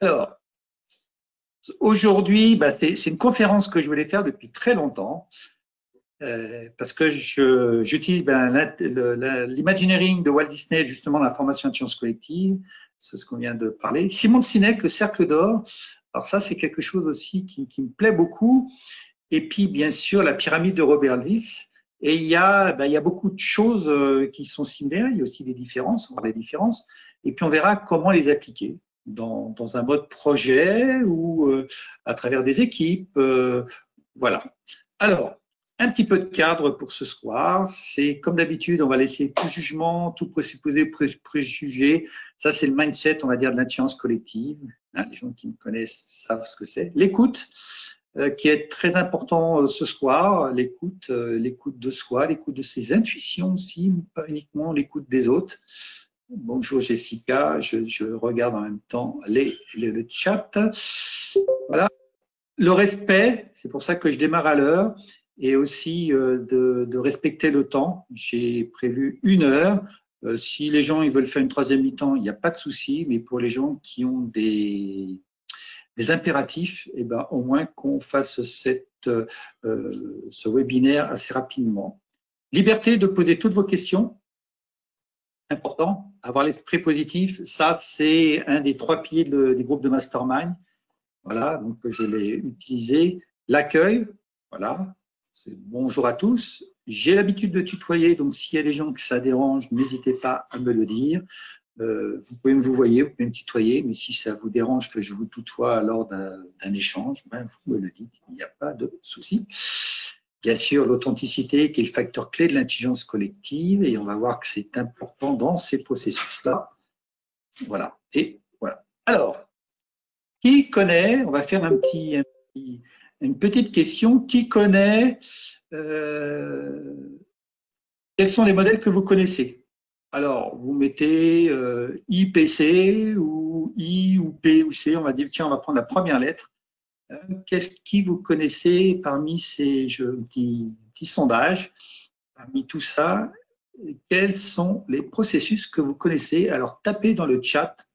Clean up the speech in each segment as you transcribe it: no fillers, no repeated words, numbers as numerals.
Alors, aujourd'hui, c'est une conférence que je voulais faire depuis très longtemps, parce que j'utilise l'imagineering de Walt Disney, justement, la formation d'intelligence collective, c'est ce qu'on vient de parler. Simon Sinek, le cercle d'or, alors ça, c'est quelque chose aussi qui me plaît beaucoup. Et puis, bien sûr, la pyramide de Robert Dilts. Et il y a beaucoup de choses qui sont similaires, il y a aussi des différences, on va voir les différences. Et puis, on verra comment les appliquer dans un mode projet ou à travers des équipes. Voilà. Alors, un petit peu de cadre pour ce soir. C'est comme d'habitude, on va laisser tout jugement, tout présupposé, préjugé. Ça, c'est le mindset, on va dire, de l'intelligence collective. Hein, les gens qui me connaissent savent ce que c'est. L'écoute, qui est très important ce soir. L'écoute de soi, l'écoute de ses intuitions aussi, pas uniquement l'écoute des autres. Bonjour Jessica, je regarde en même temps le chat. Voilà. Le respect, c'est pour ça que je démarre à l'heure, et aussi de respecter le temps. J'ai prévu 1 heure. Si les gens ils veulent faire une 3e mi-temps, il n'y a pas de souci, mais pour les gens qui ont des impératifs, eh ben, au moins qu'on fasse ce webinaire assez rapidement. Liberté de poser toutes vos questions. Important, avoir l'esprit positif, ça c'est un des 3 piliers des groupes de mastermind. Voilà, donc je l'ai utilisé. L'accueil, voilà, c'est bonjour à tous. J'ai l'habitude de tutoyer, donc s'il y a des gens que ça dérange, n'hésitez pas à me le dire. Vous pouvez me voyer, vous pouvez me tutoyer, mais si ça vous dérange que je vous tutoie lors d'un échange, ben vous me le dites, il n'y a pas de souci. Bien sûr, l'authenticité qui est le facteur clé de l'intelligence collective, et on va voir que c'est important dans ces processus-là. Voilà, et voilà. Alors, qui connaît, on va faire une petite question, qui connaît, quels sont les modèles que vous connaissez? Alors, vous mettez IPC ou I ou P ou C, on va dire, tiens, on va prendre la première lettre. Qu'est-ce qui vous connaissez parmi ces petits sondages, parmi tout ça, quels sont les processus que vous connaissez? Alors, tapez dans le chat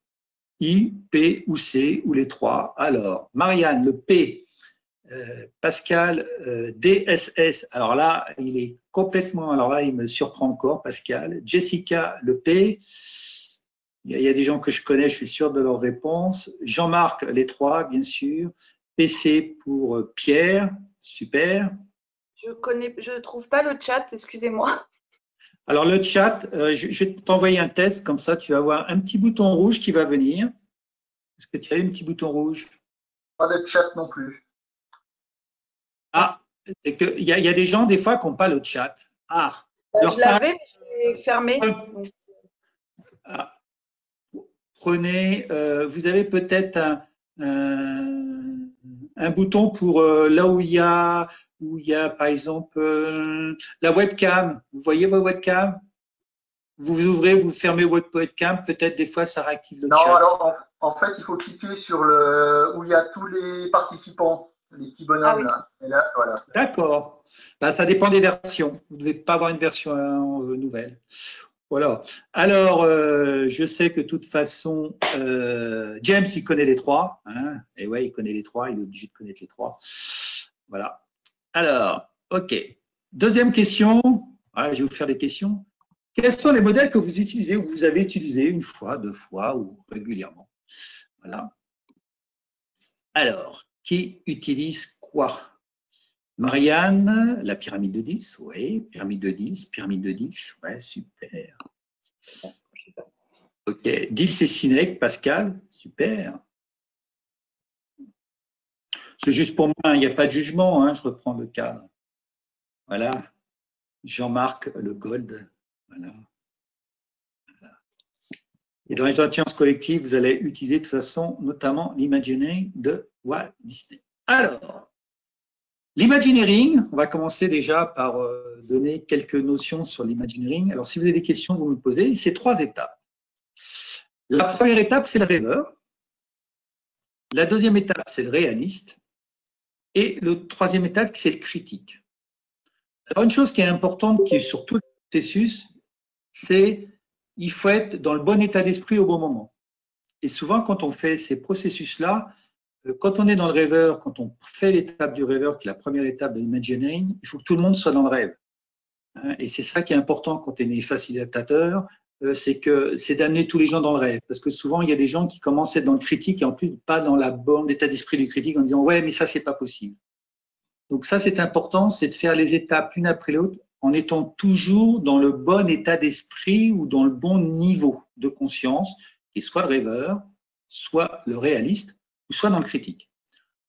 I, P ou C ou les 3. Alors, Marianne, le P, Pascal, DSS. Alors là, il est complètement, alors là, il me surprend encore, Pascal. Jessica, le P. Il y a des gens que je connais, je suis sûr de leur réponse. Jean-Marc, les 3, bien sûr. PC pour Pierre, super. Je ne trouve pas le chat, excusez-moi. Alors le chat, je vais t'envoyer un test, comme ça tu vas avoir un petit bouton rouge qui va venir. Est-ce que tu as eu un petit bouton rouge? Pas de chat non plus. Ah, c'est qu'il y a des gens des fois qui n'ont pas le chat. Ah, je l'avais, mais je l'ai fermé. Ah, prenez, vous avez peut-être un bouton pour là où il y a par exemple la webcam. Vous voyez vos webcams? Vous ouvrez, vous fermez votre webcam, peut-être des fois ça réactive le chat. Non, alors en fait, il faut cliquer sur où il y a tous les participants, les petits bonhommes. Ah oui. Là. Et là, voilà. D'accord. Ben, ça dépend des versions. Vous ne devez pas avoir une version nouvelle. Voilà. Alors, je sais que de toute façon, James, il connaît les 3. Hein, et ouais, il connaît les 3, il est obligé de connaître les 3. Voilà. Alors, OK. Deuxième question. Voilà, je vais vous faire des questions. Quels sont les modèles que vous utilisez ou vous avez utilisés 1 fois, 2 fois ou régulièrement? Voilà. Alors, qui utilise quoi? Marianne, la pyramide de 10, oui, pyramide de 10, ouais, super. Ok, Dilts et Sinek, Pascal, super. C'est juste pour moi, il n'y a pas de jugement, hein, je reprends le cadre. Voilà, Jean-Marc, le Gold, voilà. Et dans les intelligences collectives, vous allez utiliser de toute façon notamment l'imagineering de Walt Disney. Alors, l'imagineering, on va commencer déjà par donner quelques notions sur l'imagineering. Alors, si vous avez des questions, vous me posez. C'est 3 étapes. La première étape, c'est le rêveur. La deuxième étape, c'est le réaliste. Et le 3e étape, c'est le critique. Alors, une chose qui est importante, qui est sur tout le processus, c'est qu'il faut être dans le bon état d'esprit au bon moment. Et souvent, quand on fait ces processus-là, quand on est dans le rêveur, quand on fait l'étape du rêveur, qui est la première étape de l'imagineering, il faut que tout le monde soit dans le rêve. Et c'est ça qui est important quand on est facilitateur, c'est d'amener tous les gens dans le rêve. Parce que souvent, il y a des gens qui commencent à être dans le critique et en plus pas dans la bonne état d'esprit du critique en disant « ouais, mais ça, c'est pas possible ». Donc ça, c'est important, c'est de faire les étapes l'une après l'autre en étant toujours dans le bon état d'esprit ou dans le bon niveau de conscience, qui est soit le rêveur, soit le réaliste, ou soit dans le critique.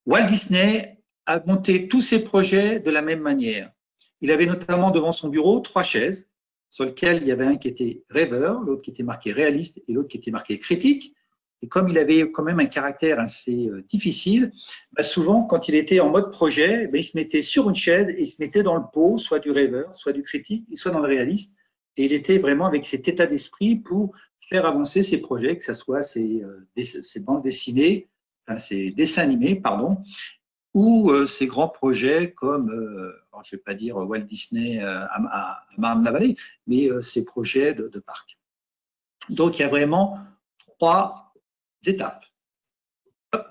Walt Disney a monté tous ses projets de la même manière. Il avait notamment devant son bureau 3 chaises, sur lesquelles il y avait un qui était rêveur, l'autre qui était marqué réaliste et l'autre qui était marqué critique. Et comme il avait quand même un caractère assez difficile, souvent, quand il était en mode projet, il se mettait sur une chaise et il se mettait dans le pot, soit du rêveur, soit du critique, soit dans le réaliste. Et il était vraiment avec cet état d'esprit pour faire avancer ses projets, que ce soit ses bandes dessinées, enfin ses dessins animés, pardon, ou ces grands projets comme, alors je ne vais pas dire Walt Disney à Marne-la-Vallée, mais ces projets de parc. Donc, il y a vraiment 3 étapes. Hop.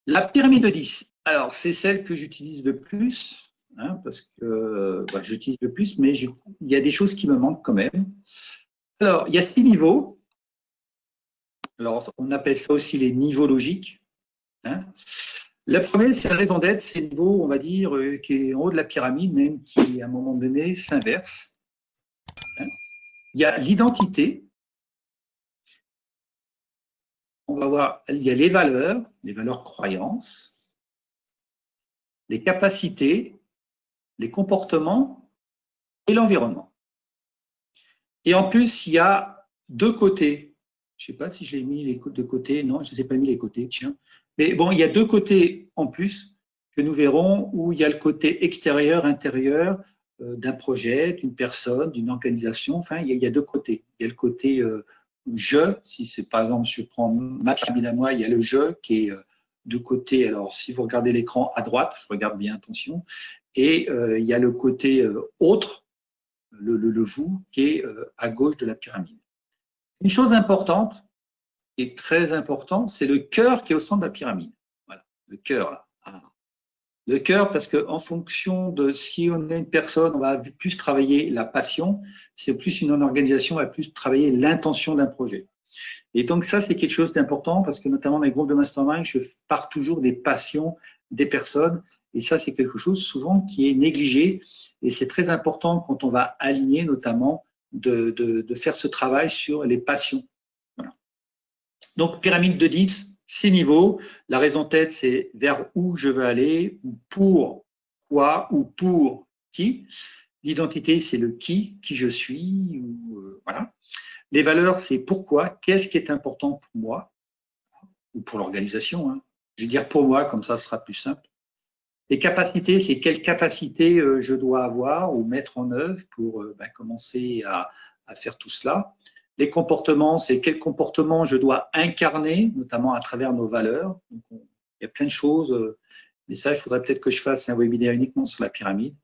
La pyramide de 10, alors c'est celle que j'utilise le plus, hein, parce que j'utilise le plus, mais il y a des choses qui me manquent quand même. Alors, il y a 6 niveaux. Alors, on appelle ça aussi les niveaux logiques. Hein. Le premier, c'est la raison d'être, c'est le niveau, on va dire, qui est en haut de la pyramide, même qui, à un moment donné, s'inverse. Hein. Il y a l'identité. On va voir, il y a les valeurs croyances, les capacités, les comportements et l'environnement. Et en plus, il y a 2 côtés. Je ne sais pas si je l'ai mis les 2 côtés. Non, je ne les ai pas mis les côtés, tiens. Mais bon, il y a 2 côtés en plus que nous verrons où il y a le côté extérieur, intérieur d'un projet, d'une personne, d'une organisation. Enfin, il y a 2 côtés. Il y a le côté je, si c'est par exemple, je prends ma pyramide à moi, il y a le je qui est de côté. Alors, si vous regardez l'écran à droite, je regarde bien, attention, et il y a le côté autre, le vous, qui est à gauche de la pyramide. Une chose importante, et très importante, c'est le cœur qui est au centre de la pyramide. Voilà, le cœur là. Le cœur, parce qu'en fonction de si on est une personne, on va plus travailler la passion, c'est plus une organisation, on va plus travailler l'intention d'un projet. Et donc ça, c'est quelque chose d'important parce que notamment dans les groupes de mastermind, je pars toujours des passions des personnes et ça, c'est quelque chose souvent qui est négligé et c'est très important quand on va aligner notamment de faire ce travail sur les passions. Voilà. Donc, pyramide de 10, 6 niveaux. La raison d'être, c'est vers où je veux aller, ou pour quoi, ou pour qui. L'identité, c'est le qui je suis, ou voilà. Les valeurs, c'est pourquoi, qu'est-ce qui est important pour moi, ou pour l'organisation. Hein. Je vais dire pour moi, comme ça, ce sera plus simple. Les capacités, c'est quelles capacités je dois avoir ou mettre en œuvre pour commencer à faire tout cela. Les comportements, c'est quel comportement je dois incarner, notamment à travers nos valeurs. Donc, il y a plein de choses, mais ça, il faudrait peut-être que je fasse un webinaire uniquement sur la pyramide.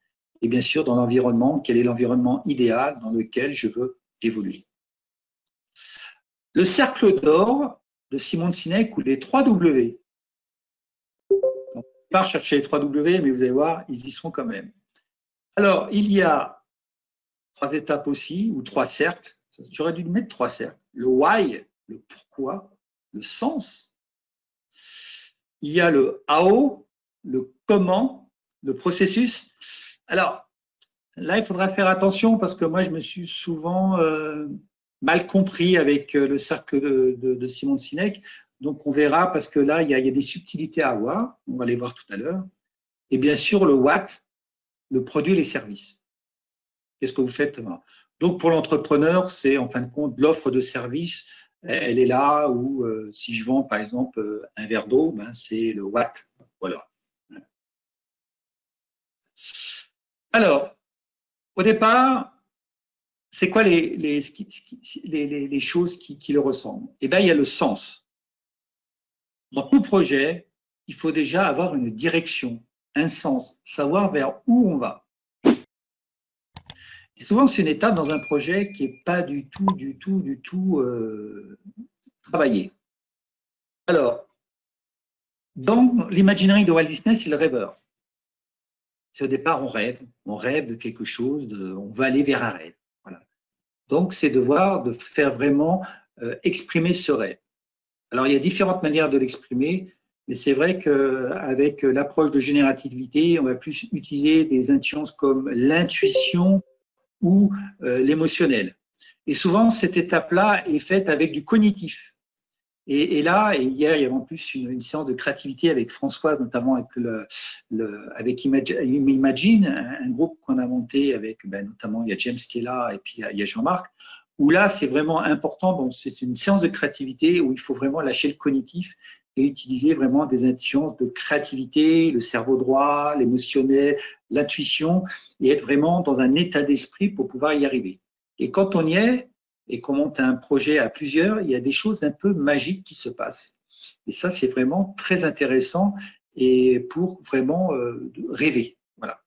Et bien sûr, dans l'environnement, quel est l'environnement idéal dans lequel je veux évoluer. Le cercle d'or de Simon Sinek ou les 3 W. On ne peut pas chercher les 3 W, mais vous allez voir, ils y sont quand même. Alors, il y a 3 étapes aussi, ou 3 cercles. J'aurais dû mettre 3 cercles. Le why, le pourquoi, le sens. Il y a le how, le comment, le processus. Alors, là, il faudra faire attention parce que moi, je me suis souvent mal compris avec le cercle de Simon Sinek. Donc, on verra parce que là, il y a des subtilités à avoir. On va les voir tout à l'heure. Et bien sûr, le what, le produit et les services. Qu'est-ce que vous faites? Donc, pour l'entrepreneur, c'est en fin de compte l'offre de service. Elle est là où, si je vends, par exemple, un verre d'eau, c'est le what. Voilà. Alors, au départ, c'est quoi les choses qui le ressemblent? Eh bien, il y a le sens. Dans tout projet, il faut déjà avoir une direction, un sens, savoir vers où on va. Et souvent, c'est une étape dans un projet qui n'est pas du tout travailler. Alors, dans l'imagineering de Walt Disney, c'est le rêveur. C'est au départ, on rêve de quelque chose, on veut aller vers un rêve. Voilà. Donc, c'est de faire vraiment exprimer ce rêve. Alors, il y a différentes manières de l'exprimer, mais c'est vrai qu'avec l'approche de générativité, on va plus utiliser des intuitions comme l'intuition ou l'émotionnel. Et souvent, cette étape-là est faite avec du cognitif. Et là, hier, il y avait en plus une séance de créativité avec Françoise, notamment avec Imagine, un groupe qu'on a monté avec, notamment, il y a James qui est là, et puis il y a Jean-Marc, où là, c'est vraiment important. Donc, c'est une séance de créativité où il faut vraiment lâcher le cognitif et utiliser vraiment des intelligences de créativité, le cerveau droit, l'émotionnel, l'intuition, et être vraiment dans un état d'esprit pour pouvoir y arriver. Et quand on y est, et qu'on monte un projet à plusieurs, il y a des choses un peu magiques qui se passent. Et ça, c'est vraiment très intéressant et pour vraiment rêver. Voilà.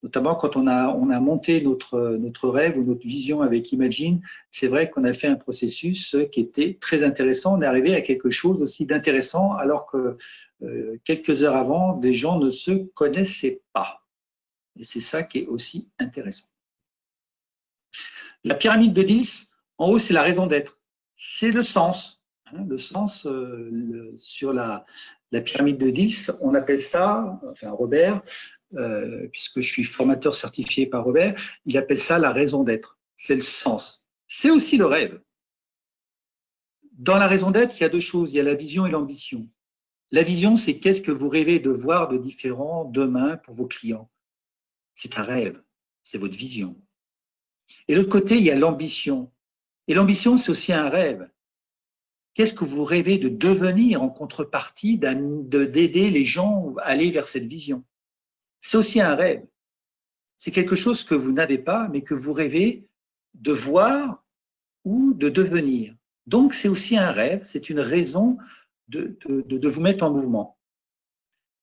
Notamment quand on a monté notre rêve ou notre vision avec Imagine, c'est vrai qu'on a fait un processus qui était très intéressant. On est arrivé à quelque chose aussi d'intéressant alors que quelques heures avant, des gens ne se connaissaient pas. Et c'est ça qui est aussi intéressant. La pyramide de 10, en haut, c'est la raison d'être. C'est le sens. Le sens sur la pyramide de 10, on appelle ça, enfin Robert, puisque je suis formateur certifié par Robert, il appelle ça la raison d'être. C'est le sens. C'est aussi le rêve. Dans la raison d'être, il y a deux choses. Il y a la vision et l'ambition. La vision, c'est qu'est-ce que vous rêvez de voir de différent demain pour vos clients. C'est un rêve. C'est votre vision. Et de l'autre côté, il y a l'ambition. Et l'ambition, c'est aussi un rêve. Qu'est-ce que vous rêvez de devenir en contrepartie d'aider les gens à aller vers cette vision? C'est aussi un rêve. C'est quelque chose que vous n'avez pas, mais que vous rêvez de voir ou de devenir. Donc, c'est aussi un rêve, c'est une raison de vous mettre en mouvement.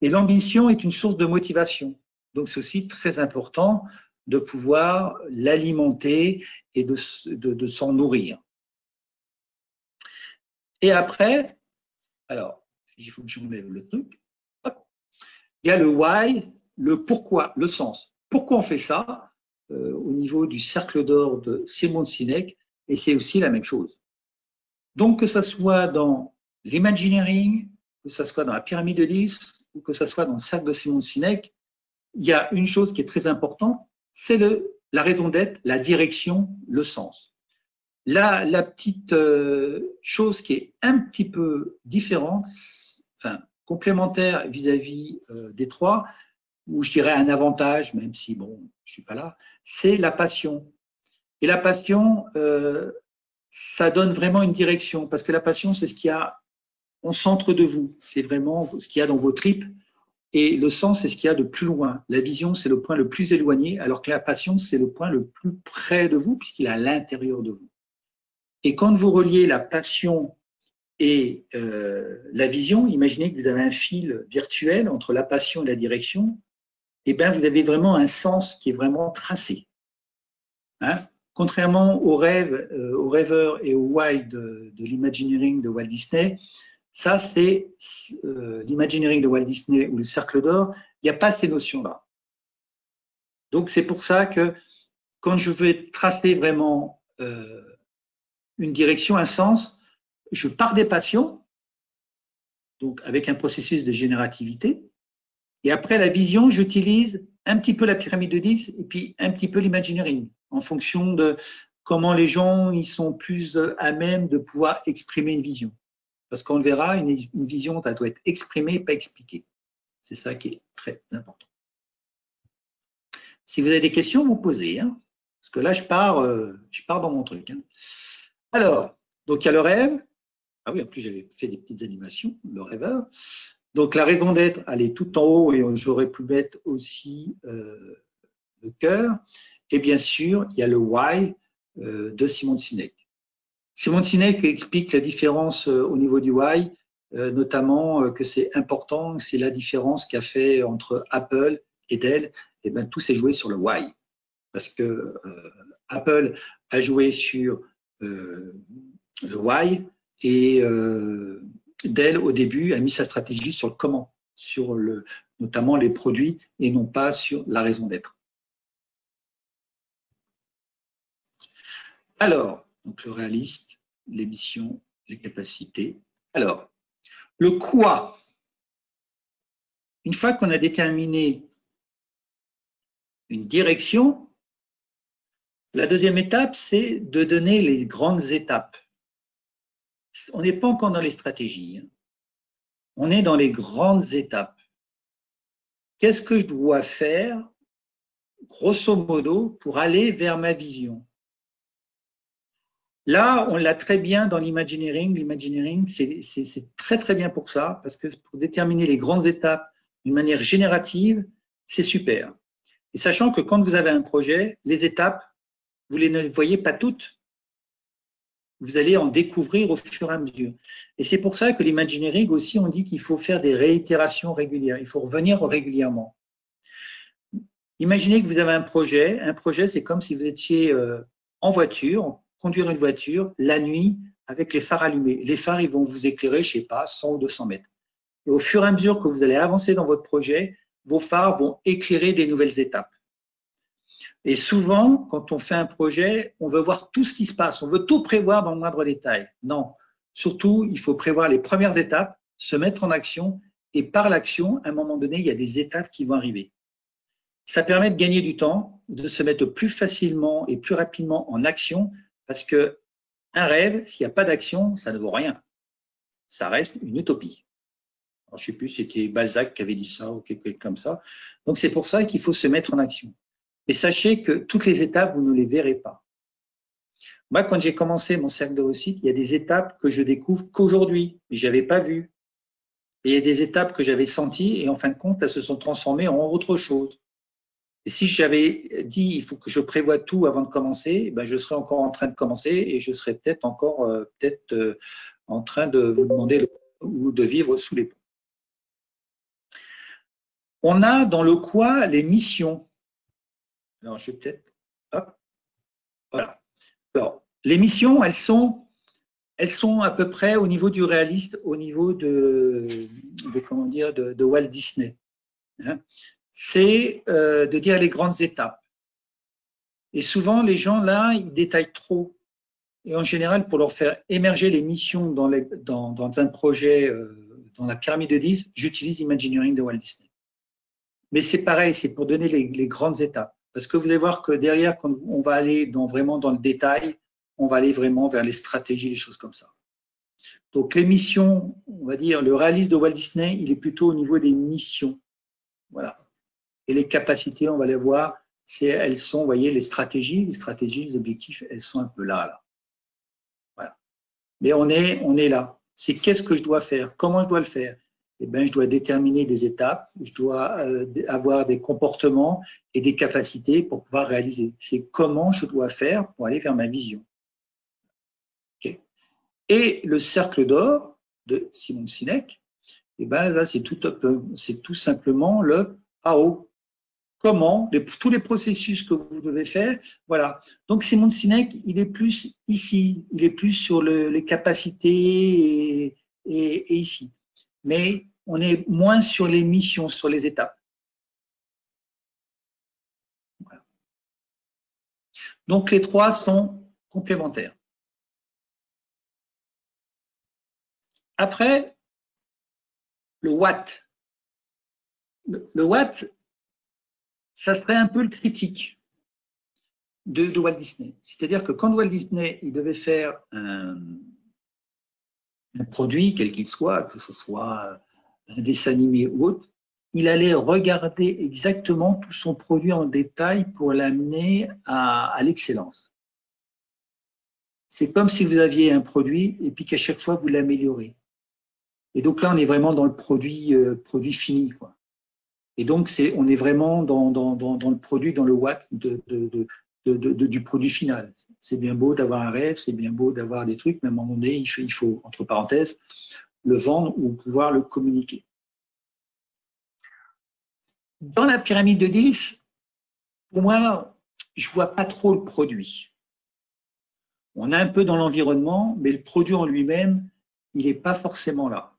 Et l'ambition est une source de motivation. Donc, c'est aussi très important de pouvoir l'alimenter et de s'en nourrir. Et après, alors, il faut que j'enlève le truc. Hop. Il y a le why, le pourquoi, le sens. Pourquoi on fait ça au niveau du cercle d'or de Simon Sinek, et c'est aussi la même chose. Donc, que ça soit dans l'imagineering, que ça soit dans la pyramide de 10, ou que ça soit dans le cercle de Simon Sinek, il y a une chose qui est très importante, c'est la raison d'être, la direction, le sens. Là, la petite chose qui est un petit peu différente, enfin complémentaire vis-à-vis des trois, ou je dirais un avantage, même si bon, je suis pas là, c'est la passion. Et la passion, ça donne vraiment une direction, parce que la passion, c'est ce qu'il y a au centre de vous, c'est vraiment ce qu'il y a dans vos tripes. Et le sens, c'est ce qu'il y a de plus loin. La vision, c'est le point le plus éloigné, alors que la passion, c'est le point le plus près de vous, puisqu'il est à l'intérieur de vous. Et quand vous reliez la passion et la vision, imaginez que vous avez un fil virtuel entre la passion et la direction, et bien vous avez vraiment un sens qui est vraiment tracé. Hein? Contrairement aux rêves, aux rêveurs et au why de l'imagineering de Walt Disney, ça, c'est l'imagineering de Walt Disney ou le cercle d'or, il n'y a pas ces notions-là. Donc, c'est pour ça que quand je veux tracer vraiment une direction, un sens, je pars des passions, donc avec un processus de générativité, et après la vision, j'utilise un petit peu la pyramide de 10 et puis un petit peu l'imagineering, en fonction de comment les gens ils sont plus à même de pouvoir exprimer une vision. Parce qu'on le verra, une vision, ça doit être exprimée, pas expliquée. C'est ça qui est très important. Si vous avez des questions, vous posez. Hein, parce que là, je pars dans mon truc. Hein. Alors, donc il y a le rêve. Ah oui, en plus, j'avais fait des petites animations, le rêveur. Donc, la raison d'être, elle est tout en haut et j'aurais pu mettre aussi le cœur. Et bien sûr, il y a le why de Simon Sinek. Simon Sinek explique la différence au niveau du why, notamment que c'est important, c'est la différence qu'a fait entre Apple et Dell. Et bien, tout s'est joué sur le why. Parce que Apple a joué sur le why Et Dell, au début, a mis sa stratégie sur le comment, notamment les produits, et non pas sur la raison d'être. Alors, donc le réaliste, les missions, les capacités. Alors, le quoi. Une fois qu'on a déterminé une direction, la deuxième étape, c'est de donner les grandes étapes. On n'est pas encore dans les stratégies. On est dans les grandes étapes. Qu'est-ce que je dois faire, grosso modo, pour aller vers ma vision? Là, on l'a très bien dans l'imagineering. L'imagineering, c'est très très bien pour ça, parce que pour déterminer les grandes étapes d'une manière générative, c'est super. Et sachant que quand vous avez un projet, les étapes, vous ne les voyez pas toutes. Vous allez en découvrir au fur et à mesure. Et c'est pour ça que l'imagineering aussi, on dit qu'il faut faire des réitérations régulières. Il faut revenir régulièrement. Imaginez que vous avez un projet. Un projet, c'est comme si vous étiez en voiture, conduire une voiture la nuit avec les phares allumés. Les phares, ils vont vous éclairer, je ne sais pas, 100 ou 200 mètres. Et au fur et à mesure que vous allez avancer dans votre projet, vos phares vont éclairer des nouvelles étapes. Et souvent, quand on fait un projet, on veut voir tout ce qui se passe. On veut tout prévoir dans le moindre détail. Non. Surtout, il faut prévoir les premières étapes, se mettre en action. Et par l'action, à un moment donné, il y a des étapes qui vont arriver. Ça permet de gagner du temps, de se mettre plus facilement et plus rapidement en action, parce que un rêve, s'il n'y a pas d'action, ça ne vaut rien. Ça reste une utopie. Alors, je ne sais plus, c'était Balzac qui avait dit ça ou quelque chose comme ça. Donc, c'est pour ça qu'il faut se mettre en action. Et sachez que toutes les étapes, vous ne les verrez pas. Moi, quand j'ai commencé mon cercle de réussite, il y a des étapes que je découvre qu'aujourd'hui, mais je n'avais pas vu. Et il y a des étapes que j'avais senties et en fin de compte, elles se sont transformées en autre chose. Et si j'avais dit il faut que je prévoie tout avant de commencer, ben je serais encore en train de commencer et je serais peut-être encore en train de vous demander ou de vivre sous les ponts. On a dans le quoi les missions. Alors, je vais peut-être. Hop, voilà. Alors, les missions, elles sont à peu près au niveau du réaliste, au niveau de Walt Disney. C'est de dire les grandes étapes. Et souvent, les gens, là, ils détaillent trop. Et en général, pour leur faire émerger les missions dans un projet, dans la pyramide de 10, j'utilise Imagineering de Walt Disney. Mais c'est pareil, c'est pour donner les grandes étapes. Parce que vous allez voir que derrière, quand on va aller vraiment dans le détail, on va aller vraiment vers les stratégies, les choses comme ça. Donc les missions, on va dire, le réalisme de Walt Disney, il est plutôt au niveau des missions. Voilà. Et les capacités, on va les voir, elles sont, vous voyez, les stratégies, les objectifs, elles sont un peu là. Voilà. Mais on est là. C'est qu'est-ce que je dois faire? Comment je dois le faire? Eh bien, je dois déterminer des étapes, je dois avoir des comportements et des capacités pour pouvoir réaliser. C'est comment je dois faire pour aller vers ma vision. Okay. Et le cercle d'or de Simon Sinek, eh bien, là, c'est tout simplement le AO. Comment, tous les processus que vous devez faire, voilà. Donc, Simon Sinek, il est plus ici, il est plus sur les capacités et ici. Mais on est moins sur les missions, sur les étapes. Voilà. Donc, les trois sont complémentaires. Après, le what. Le what, ça serait un peu le critique de Walt Disney. C'est-à-dire que quand Walt Disney il devait faire un produit, quel qu'il soit, que ce soit un dessin animé ou autre, il allait regarder exactement tout son produit en détail pour l'amener à l'excellence. C'est comme si vous aviez un produit et puis qu'à chaque fois, vous l'améliorez. Et donc là, on est vraiment dans le produit fini, quoi. Et donc, on est vraiment dans le produit, dans le what du produit final. C'est bien beau d'avoir un rêve, c'est bien beau d'avoir des trucs, mais à un moment donné, il faut, entre parenthèses, le vendre ou pouvoir le communiquer. Dans la pyramide de 10, pour moi, je ne vois pas trop le produit. On est un peu dans l'environnement, mais le produit en lui-même, il n'est pas forcément là,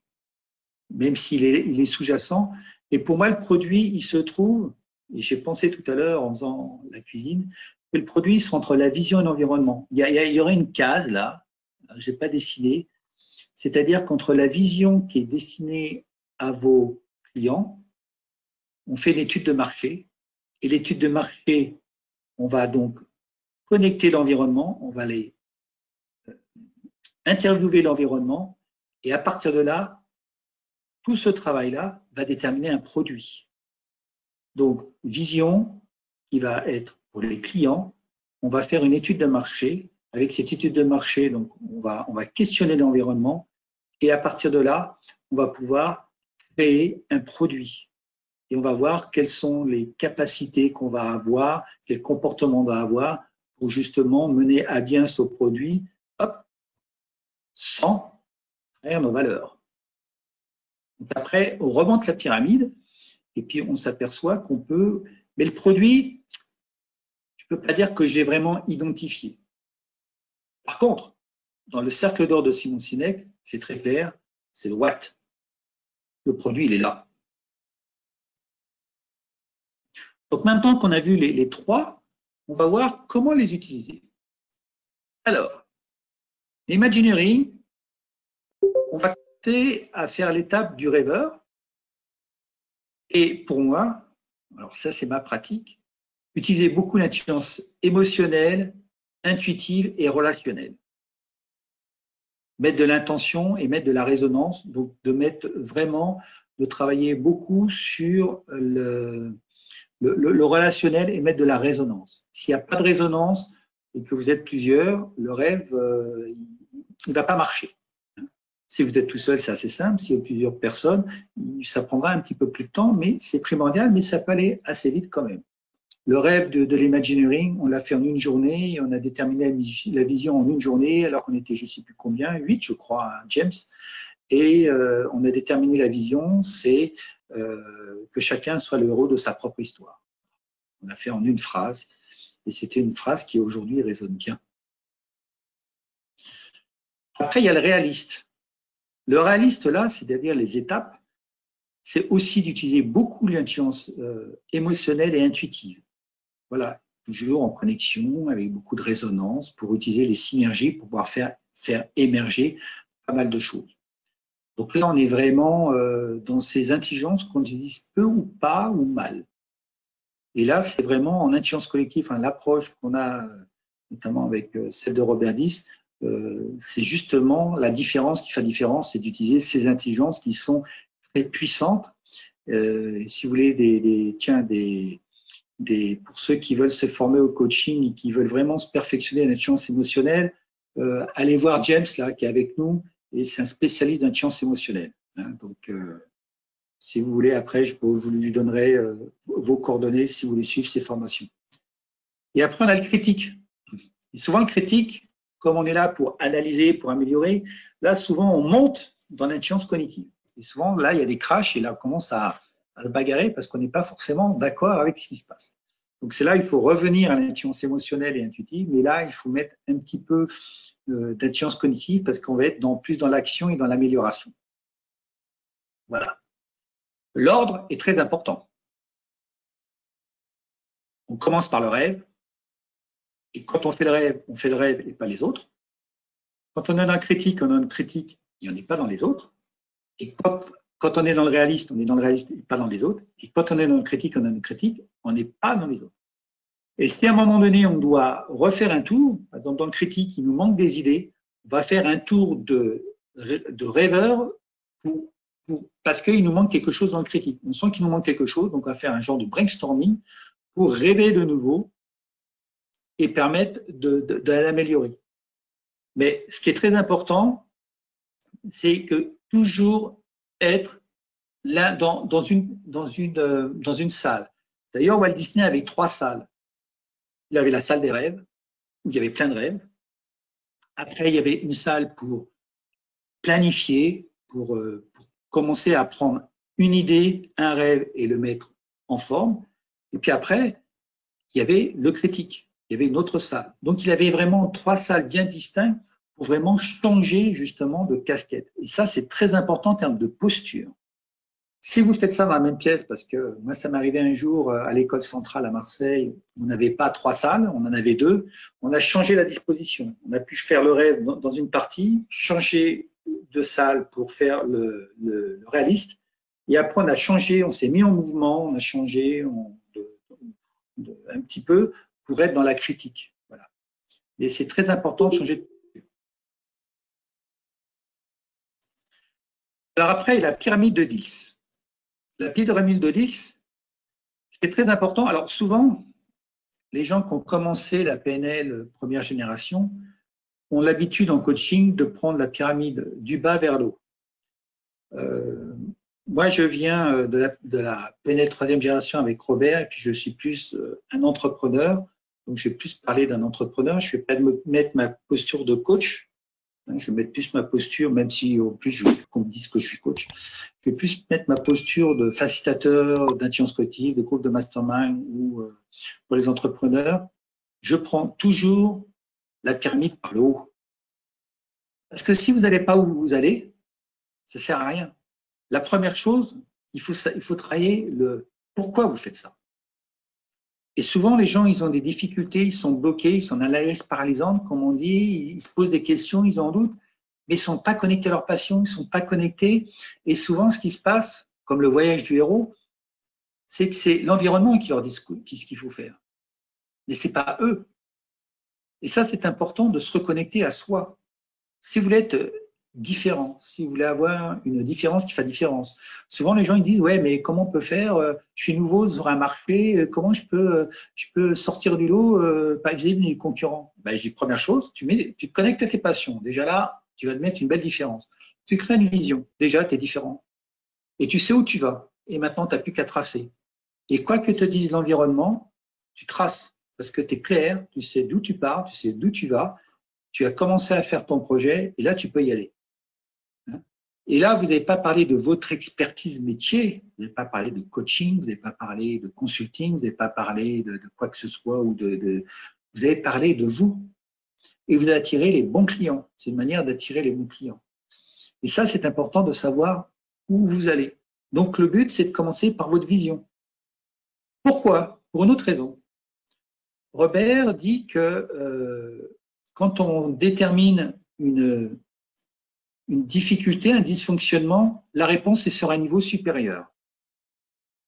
même s'il est sous-jacent. Et pour moi, le produit, il se trouve, et j'ai pensé tout à l'heure en faisant la cuisine, que le produit sera entre la vision et l'environnement. Il y aurait une case là, je n'ai pas dessiné, c'est-à-dire qu'entre la vision qui est destinée à vos clients, on fait une étude de marché, et l'étude de marché, on va donc connecter l'environnement, on va aller interviewer l'environnement, et à partir de là, tout ce travail-là va déterminer un produit. Donc, vision qui va être pour les clients, on va faire une étude de marché. Avec cette étude de marché, donc on va questionner l'environnement, et à partir de là, on va pouvoir créer un produit. Et on va voir quelles sont les capacités qu'on va avoir, quel comportement on va avoir pour justement mener à bien ce produit, hop, sans trahir nos valeurs. Donc après, on remonte la pyramide et puis on s'aperçoit qu'on peut… Mais le produit, je ne peux pas dire que je l'ai vraiment identifié. Par contre, dans le cercle d'or de Simon Sinek, c'est très clair, c'est le what. Le produit, il est là. Donc maintenant qu'on a vu les trois, on va voir comment les utiliser. Alors, l'imagineering, on va commencer à faire l'étape du rêveur. Et pour moi, alors ça c'est ma pratique, utiliser beaucoup l'intelligence émotionnelle, intuitive et relationnelle. Mettre de l'intention et mettre de la résonance, donc de travailler beaucoup sur le relationnel et mettre de la résonance. S'il n'y a pas de résonance et que vous êtes plusieurs, le rêve, il ne va pas marcher. Si vous êtes tout seul, c'est assez simple. S'il y a plusieurs personnes, ça prendra un petit peu plus de temps, mais c'est primordial, mais ça peut aller assez vite quand même. Le rêve de l'imagineering, on l'a fait en une journée, et on a déterminé la vision en une journée, alors qu'on était je ne sais plus combien, 8 je crois, à James, et on a déterminé la vision, c'est que chacun soit le héros de sa propre histoire. On l'a fait en une phrase, et c'était une phrase qui aujourd'hui résonne bien. Après, il y a le réaliste. Le réaliste, là, c'est-à-dire les étapes, c'est aussi d'utiliser beaucoup l'intelligence émotionnelle et intuitive. Voilà, toujours en connexion, avec beaucoup de résonance, pour utiliser les synergies, pour pouvoir faire émerger pas mal de choses. Donc là, on est vraiment dans ces intelligences qu'on utilise peu ou pas ou mal. Et là, c'est vraiment en intelligence collective, l'approche qu'on a, notamment avec celle de Robert Diss, c'est justement la différence qui fait la différence, c'est d'utiliser ces intelligences qui sont très puissantes. Si vous voulez, pour ceux qui veulent se former au coaching et qui veulent vraiment se perfectionner en intelligence émotionnelle, allez voir James là qui est avec nous, et c'est un spécialiste d'intelligence émotionnelle. Donc, si vous voulez, après, je vous lui donnerai vos coordonnées si vous voulez suivre ces formations. Et après, on a le critique. Et souvent, le critique, comme on est là pour analyser, pour améliorer, là, souvent, on monte dans l'intelligence cognitive. Et souvent, là, il y a des crashs et là, on commence à se bagarrer parce qu'on n'est pas forcément d'accord avec ce qui se passe. Donc, c'est là il faut revenir à l'intelligence émotionnelle et intuitive, mais là, il faut mettre un petit peu d'intelligence cognitive parce qu'on va être plus dans l'action et dans l'amélioration. Voilà. L'ordre est très important. On commence par le rêve. Et quand on fait le rêve et pas les autres. Quand on est dans le critique, on a une critique et on n'est pas dans les autres. Et quand on est dans le réaliste, on est dans le réaliste et pas dans les autres. Et quand on est dans le critique, on a une critique, on n'est pas dans les autres. Et si à un moment donné, on doit refaire un tour, par exemple dans le critique, il nous manque des idées, on va faire un tour de rêveur parce qu'il nous manque quelque chose dans le critique. On sent qu'il nous manque quelque chose, donc on va faire un genre de brainstorming pour rêver de nouveau et permettre de l'améliorer. Mais ce qui est très important, c'est que toujours être là dans une salle. D'ailleurs, Walt Disney avait 3 salles. Il avait la salle des rêves, où il y avait plein de rêves. Après, il y avait une salle pour planifier, pour commencer à prendre une idée, un rêve et le mettre en forme. Et puis après, il y avait le critique. il y avait une autre salle. Donc, il avait vraiment 3 salles bien distinctes pour vraiment changer justement de casquette. Et ça, c'est très important en termes de posture. Si vous faites ça dans la même pièce, parce que moi, ça m'est arrivé un jour à l'école centrale à Marseille, on n'avait pas 3 salles, on en avait 2. On a changé la disposition. On a pu faire le rêve dans une partie, changer de salle pour faire le réaliste. Et après, on a changé, on s'est mis en mouvement, on a changé un petit peu pour être dans la critique. Voilà. Et c'est très important de changer de posture. Alors après, la pyramide de Dix. La pyramide de Dix, c'est très important. Alors souvent, les gens qui ont commencé la PNL première génération ont l'habitude en coaching de prendre la pyramide du bas vers le haut. Moi, je viens de la PNL troisième génération avec Robert, et puis je suis plus un entrepreneur. Donc, je vais plus parler d'un entrepreneur. Je ne vais pas mettre ma posture de coach. Je vais mettre plus ma posture, même si en plus je veux qu'on me dise que je suis coach. Je vais plus mettre ma posture de facilitateur, d'intelligence collective, de groupe de mastermind ou pour les entrepreneurs. Je prends toujours la pyramide par le haut. Parce que si vous n'allez pas où vous allez, ça ne sert à rien. La première chose, il faut travailler le pourquoi vous faites ça. Et souvent, les gens, ils ont des difficultés, ils sont bloqués, ils sont dans l'AS paralysante, comme on dit, ils se posent des questions, ils ont un doute, mais ils ne sont pas connectés à leur passion, ils ne sont pas connectés. Et souvent, ce qui se passe, comme le voyage du héros, c'est que c'est l'environnement qui leur dit ce qu'il faut faire. Mais ce n'est pas eux. Et ça, c'est important de se reconnecter à soi. Si vous voulez être différent, si vous voulez avoir une différence qui fait différence. Souvent, les gens ils disent, ouais, mais comment on peut faire? Je suis nouveau sur un marché, comment je peux sortir du lot, pas visible des concurrents? Ben, je dis, première chose, tu te connectes à tes passions. Déjà là, tu vas te mettre une belle différence. Tu crées une vision. Déjà, tu es différent. Et tu sais où tu vas. Et maintenant, tu n'as plus qu'à tracer. Et quoi que te dise l'environnement, tu traces. Parce que tu es clair, tu sais d'où tu pars, tu sais d'où tu vas. Tu as commencé à faire ton projet et là, tu peux y aller. Et là, vous n'avez pas parlé de votre expertise métier, vous n'avez pas parlé de coaching, vous n'avez pas parlé de consulting, vous n'avez pas parlé de quoi que ce soit, ou vous avez parlé de vous. Et vous attirez les bons clients. C'est une manière d'attirer les bons clients. Et ça, c'est important de savoir où vous allez. Donc, le but, c'est de commencer par votre vision. Pourquoi? Pour une autre raison. Robert dit que quand on détermine une difficulté, un dysfonctionnement, la réponse est sur un niveau supérieur.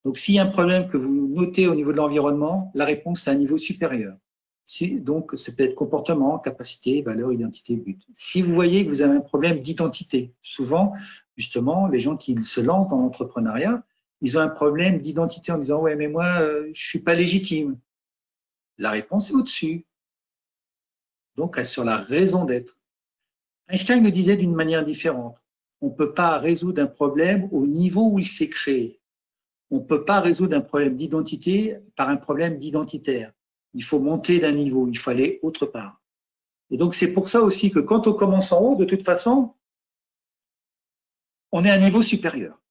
Donc, s'il y a un problème que vous notez au niveau de l'environnement, la réponse est à un niveau supérieur. Donc, ça peut être comportement, capacité, valeur, identité, but. Si vous voyez que vous avez un problème d'identité, souvent, justement, les gens qui se lancent dans l'entrepreneuriat, ils ont un problème d'identité en disant « ouais, mais moi, je ne suis pas légitime ». La réponse est au-dessus. Donc, sur la raison d'être. Einstein le disait d'une manière différente. On ne peut pas résoudre un problème au niveau où il s'est créé. On ne peut pas résoudre un problème d'identité par un problème d'identitaire. Il faut monter d'un niveau, il faut aller autre part. Et donc, c'est pour ça aussi que quand on commence en haut, de toute façon, on est à un niveau supérieur.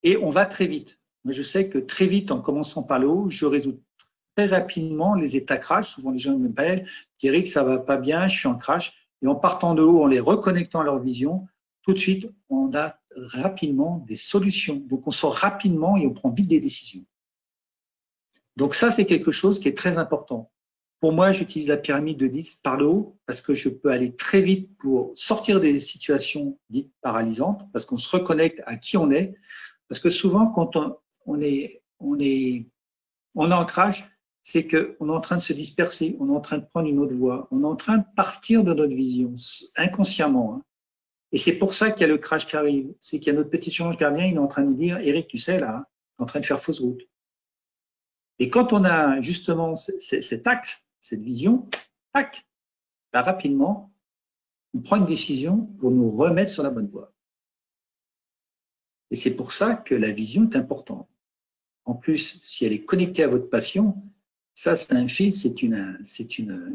Et on va très vite. Moi, je sais que très vite, en commençant par le haut, je résous très rapidement les états crash. Souvent, les gens m'appellent, Thierry, ça va pas bien, je suis en crash. Et en partant de haut, en les reconnectant à leur vision, tout de suite, on a rapidement des solutions. Donc, on sort rapidement et on prend vite des décisions. Donc, ça, c'est quelque chose qui est très important. Pour moi, j'utilise la pyramide de 10 par le haut parce que je peux aller très vite pour sortir des situations dites paralysantes, parce qu'on se reconnecte à qui on est. Parce que souvent, quand on est en crash, c'est qu'on est en train de se disperser, on est en train de prendre une autre voie, on est en train de partir de notre vision, inconsciemment. Et c'est pour ça qu'il y a le crash qui arrive. C'est qu'il y a notre petit ange gardien, il est en train de nous dire, Eric, tu sais, là, tu es en train de faire fausse route. Et quand on a justement cet axe, cette vision, tac, là, rapidement, on prend une décision pour nous remettre sur la bonne voie. Et c'est pour ça que la vision est importante. En plus, si elle est connectée à votre passion, ça, c'est un fil, c'est une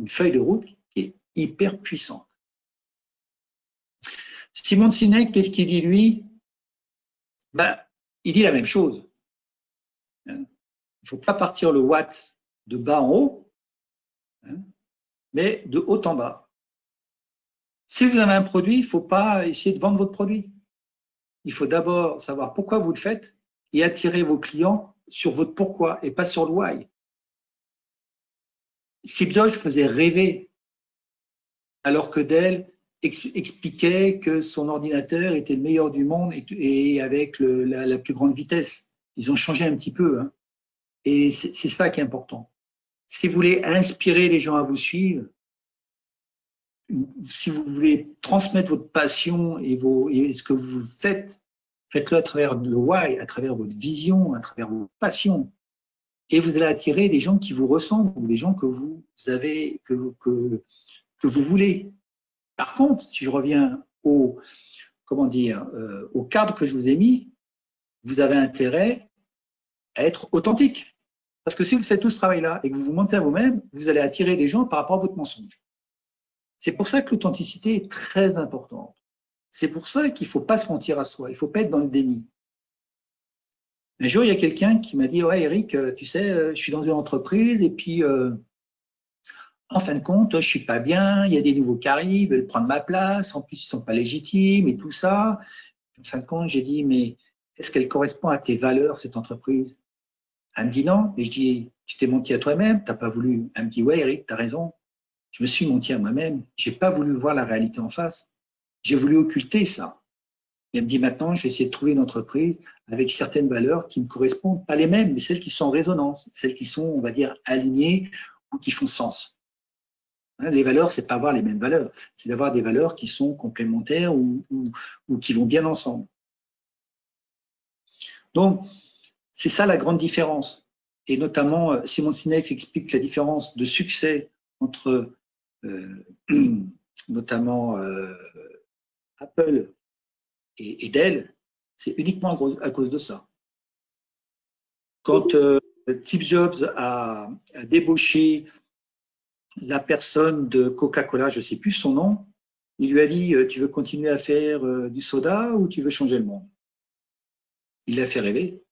feuille de route qui est hyper puissante. Simon Sinek, qu'est-ce qu'il dit, lui? Il dit la même chose. Il ne faut pas partir le watt de bas en haut, hein, mais de haut en bas. Si vous avez un produit, il ne faut pas essayer de vendre votre produit. Il faut d'abord savoir pourquoi vous le faites et attirer vos clients sur votre pourquoi et pas sur le why. Steve Jobs faisait rêver, alors que Dell expliquait que son ordinateur était le meilleur du monde et avec la plus grande vitesse. Ils ont changé un petit peu, hein. Et c'est ça qui est important. Si vous voulez inspirer les gens à vous suivre, si vous voulez transmettre votre passion et ce que vous faites, faites-le à travers le why, à travers votre vision, à travers vos passions. Et vous allez attirer des gens qui vous ressemblent ou des gens que vous avez, que vous voulez. Par contre, si je reviens au cadre que je vous ai mis, vous avez intérêt à être authentique. Parce que si vous faites tout ce travail-là et que vous vous mentez à vous-même, vous allez attirer des gens par rapport à votre mensonge. C'est pour ça que l'authenticité est très importante. C'est pour ça qu'il ne faut pas se mentir à soi, il ne faut pas être dans le déni. Un jour, il y a quelqu'un qui m'a dit « Ouais, Eric, tu sais, je suis dans une entreprise et puis en fin de compte, je ne suis pas bien, il y a des nouveaux qui arrivent, ils veulent prendre ma place, en plus, ils ne sont pas légitimes et tout ça. » En fin de compte, j'ai dit « Mais est-ce qu'elle correspond à tes valeurs, cette entreprise ?» Elle me dit « Non. » Et je dis « Tu t'es menti à toi-même, tu n'as pas voulu. » Elle me dit « Ouais, Eric, tu as raison. Je me suis menti à moi-même. Je n'ai pas voulu voir la réalité en face. J'ai voulu occulter ça. » Et elle me dit « Maintenant, je vais essayer de trouver une entreprise avec certaines valeurs qui me correspondent, pas les mêmes, mais celles qui sont en résonance, celles qui sont, on va dire, alignées ou qui font sens. » Les valeurs, c'est pas avoir les mêmes valeurs, c'est d'avoir des valeurs qui sont complémentaires ou qui vont bien ensemble. Donc, c'est ça la grande différence. Et notamment, Simon Sinek explique la différence de succès entre notamment Apple et Dell, c'est uniquement à cause de ça. Quand Steve Jobs a débauché la personne de Coca-Cola, je ne sais plus son nom, il lui a dit « Tu veux continuer à faire du soda ou tu veux changer le monde ?» Il l'a fait rêver.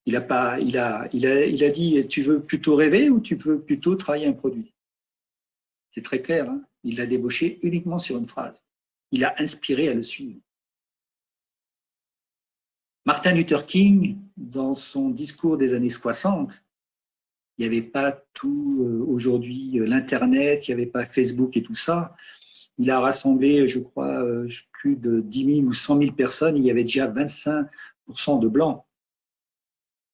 Il a dit « Tu veux plutôt rêver ou tu veux plutôt travailler un produit ?» C'est très clair, hein, il l'a débauché uniquement sur une phrase. Il a inspiré à le suivre. Martin Luther King, dans son discours des années 60, il n'y avait pas tout aujourd'hui, l'Internet, il n'y avait pas Facebook et tout ça. Il a rassemblé, je crois, plus de 10 000 ou 100 000 personnes. Il y avait déjà 25% de blancs.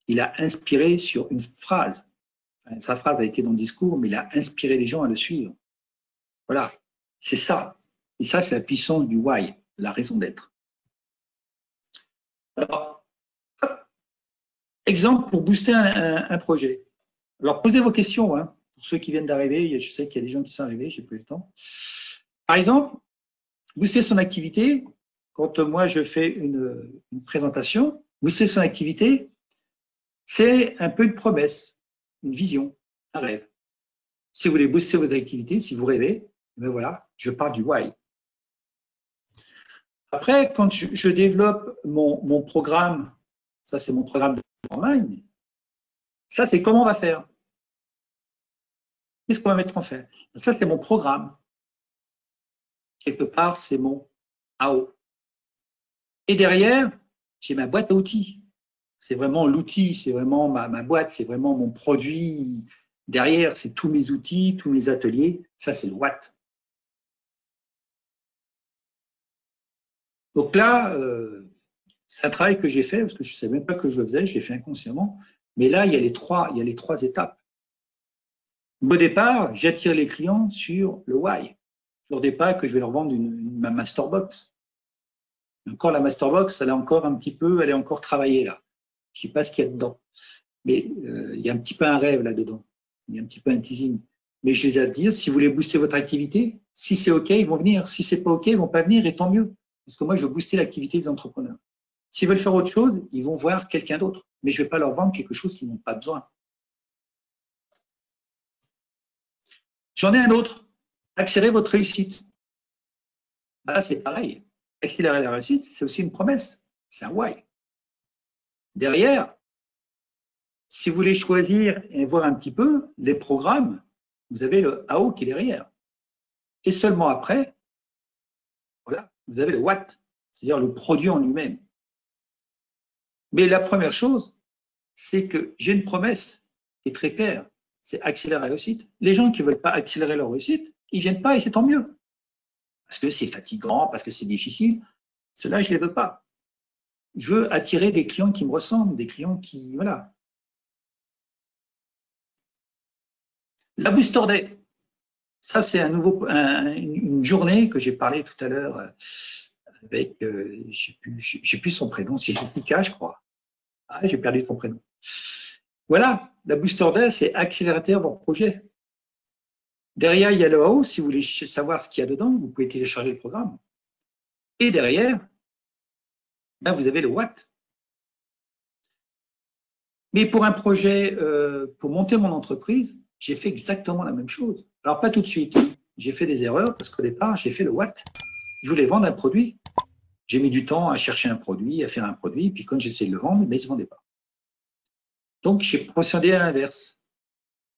Il a inspiré sur une phrase. Enfin, sa phrase a été dans le discours, mais il a inspiré les gens à le suivre. Voilà, c'est ça. Et ça, c'est la puissance du why, la raison d'être. Alors, exemple pour booster un projet. Alors, posez vos questions, hein, pour ceux qui viennent d'arriver. Je sais qu'il y a des gens qui sont arrivés, j'ai pas eu le temps. Par exemple, booster son activité. Quand moi, je fais une présentation, booster son activité, c'est un peu une promesse, une vision, un rêve. Si vous voulez booster votre activité, si vous rêvez, ben voilà, je parle du why. Après, quand je développe mon programme, ça c'est mon programme de Mind, ça c'est comment on va faire. Qu'est-ce qu'on va mettre en fait? Ça c'est mon programme. Quelque part, c'est mon AO. Et derrière, j'ai ma boîte à outils. C'est vraiment l'outil, c'est vraiment ma boîte, c'est vraiment mon produit. Derrière, c'est tous mes outils, tous mes ateliers. Ça, c'est le what. Donc là, c'est un travail que j'ai fait, parce que je ne savais même pas que je le faisais, je l'ai fait inconsciemment. Mais là, il y a les trois étapes. Au départ, j'attire les clients sur le why. Je leur dis pas que je vais leur vendre ma masterbox. Encore la masterbox, elle est encore un petit peu, elle est encore travaillée là. Je ne sais pas ce qu'il y a dedans. Mais il y a un petit peu un rêve là-dedans. Il y a un petit peu un teasing. Mais je les ai à dire, si vous voulez booster votre activité, si c'est OK, ils vont venir. Si c'est pas OK, ils vont pas venir et tant mieux. Parce que moi, je veux booster l'activité des entrepreneurs. S'ils veulent faire autre chose, ils vont voir quelqu'un d'autre. Mais je ne vais pas leur vendre quelque chose qu'ils n'ont pas besoin. J'en ai un autre. Accélérer votre réussite. Là, c'est pareil. Accélérer la réussite, c'est aussi une promesse. C'est un why. Derrière, si vous voulez choisir et voir un petit peu les programmes, vous avez le how qui est derrière. Et seulement après, voilà, vous avez le what, c'est-à-dire le produit en lui-même. Mais la première chose, c'est que j'ai une promesse qui est très claire, c'est accélérer la réussite. Les gens qui ne veulent pas accélérer leur réussite, ils ne viennent pas et c'est tant mieux. Parce que c'est fatigant, parce que c'est difficile. Cela, je ne les veux pas. Je veux attirer des clients qui me ressemblent, des clients qui, voilà. La Booster Day, ça c'est une journée que j'ai parlé tout à l'heure avec, j'ai plus son prénom, c'est Jessica, je crois. Ah, j'ai perdu son prénom. Voilà, la Booster Day, c'est accélérateur vos projets. Derrière, il y a le how, si vous voulez savoir ce qu'il y a dedans, vous pouvez télécharger le programme. Et derrière, ben, vous avez le what. Mais pour un projet, pour monter mon entreprise, j'ai fait exactement la même chose. Alors, pas tout de suite. J'ai fait des erreurs parce qu'au départ, j'ai fait le what. Je voulais vendre un produit. J'ai mis du temps à chercher un produit, à faire un produit. Puis quand j'essayais de le vendre, mais il ne se vendait pas. Donc, j'ai procédé à l'inverse.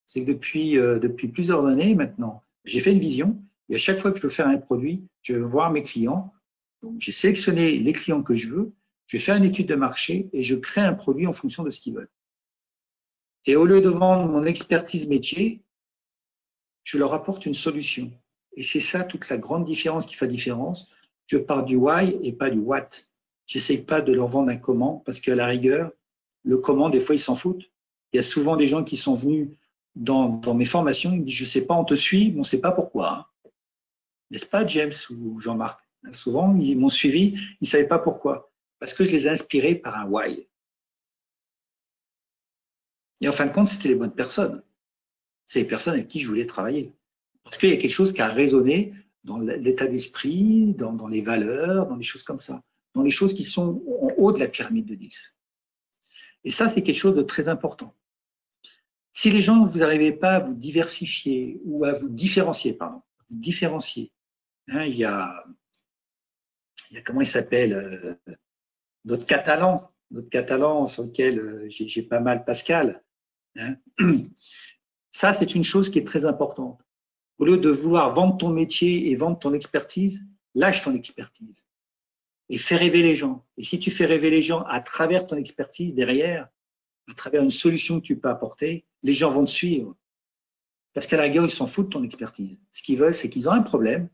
C'est que depuis plusieurs années maintenant, j'ai fait une vision. Et à chaque fois que je veux faire un produit, je vais voir mes clients. Donc, j'ai sélectionné les clients que je veux. Je vais faire une étude de marché et je crée un produit en fonction de ce qu'ils veulent. Et au lieu de vendre mon expertise métier, je leur apporte une solution. Et c'est ça toute la grande différence qui fait la différence. Je pars du why et pas du what. J'essaye pas de leur vendre un comment parce qu'à la rigueur, le comment, des fois, ils s'en foutent. Il y a souvent des gens qui sont venus dans mes formations, ils me disent, je sais pas, on te suit, mais on sait pas pourquoi. N'est-ce pas, James ou Jean-Marc? Souvent, ils m'ont suivi, ils savaient pas pourquoi. Parce que je les ai inspirés par un why. Et en fin de compte, c'était les bonnes personnes. C'est les personnes avec qui je voulais travailler. Parce qu'il y a quelque chose qui a résonné dans l'état d'esprit, dans les valeurs, dans les choses comme ça. Dans les choses qui sont en haut de la pyramide de 10. Et ça, c'est quelque chose de très important. Si les gens, vous n'arrivez pas à vous diversifier ou à vous différencier, hein, il y a comment il s'appelle, notre catalan sur lequel j'ai pas mal Pascal. Hein. Ça, c'est une chose qui est très importante. Au lieu de vouloir vendre ton métier et vendre ton expertise, lâche ton expertise et fais rêver les gens. Et si tu fais rêver les gens à travers ton expertise derrière, à travers une solution que tu peux apporter, les gens vont te suivre. Parce qu'à la rigueur, ils s'en foutent de ton expertise. Ce qu'ils veulent, c'est qu'ils ont un problème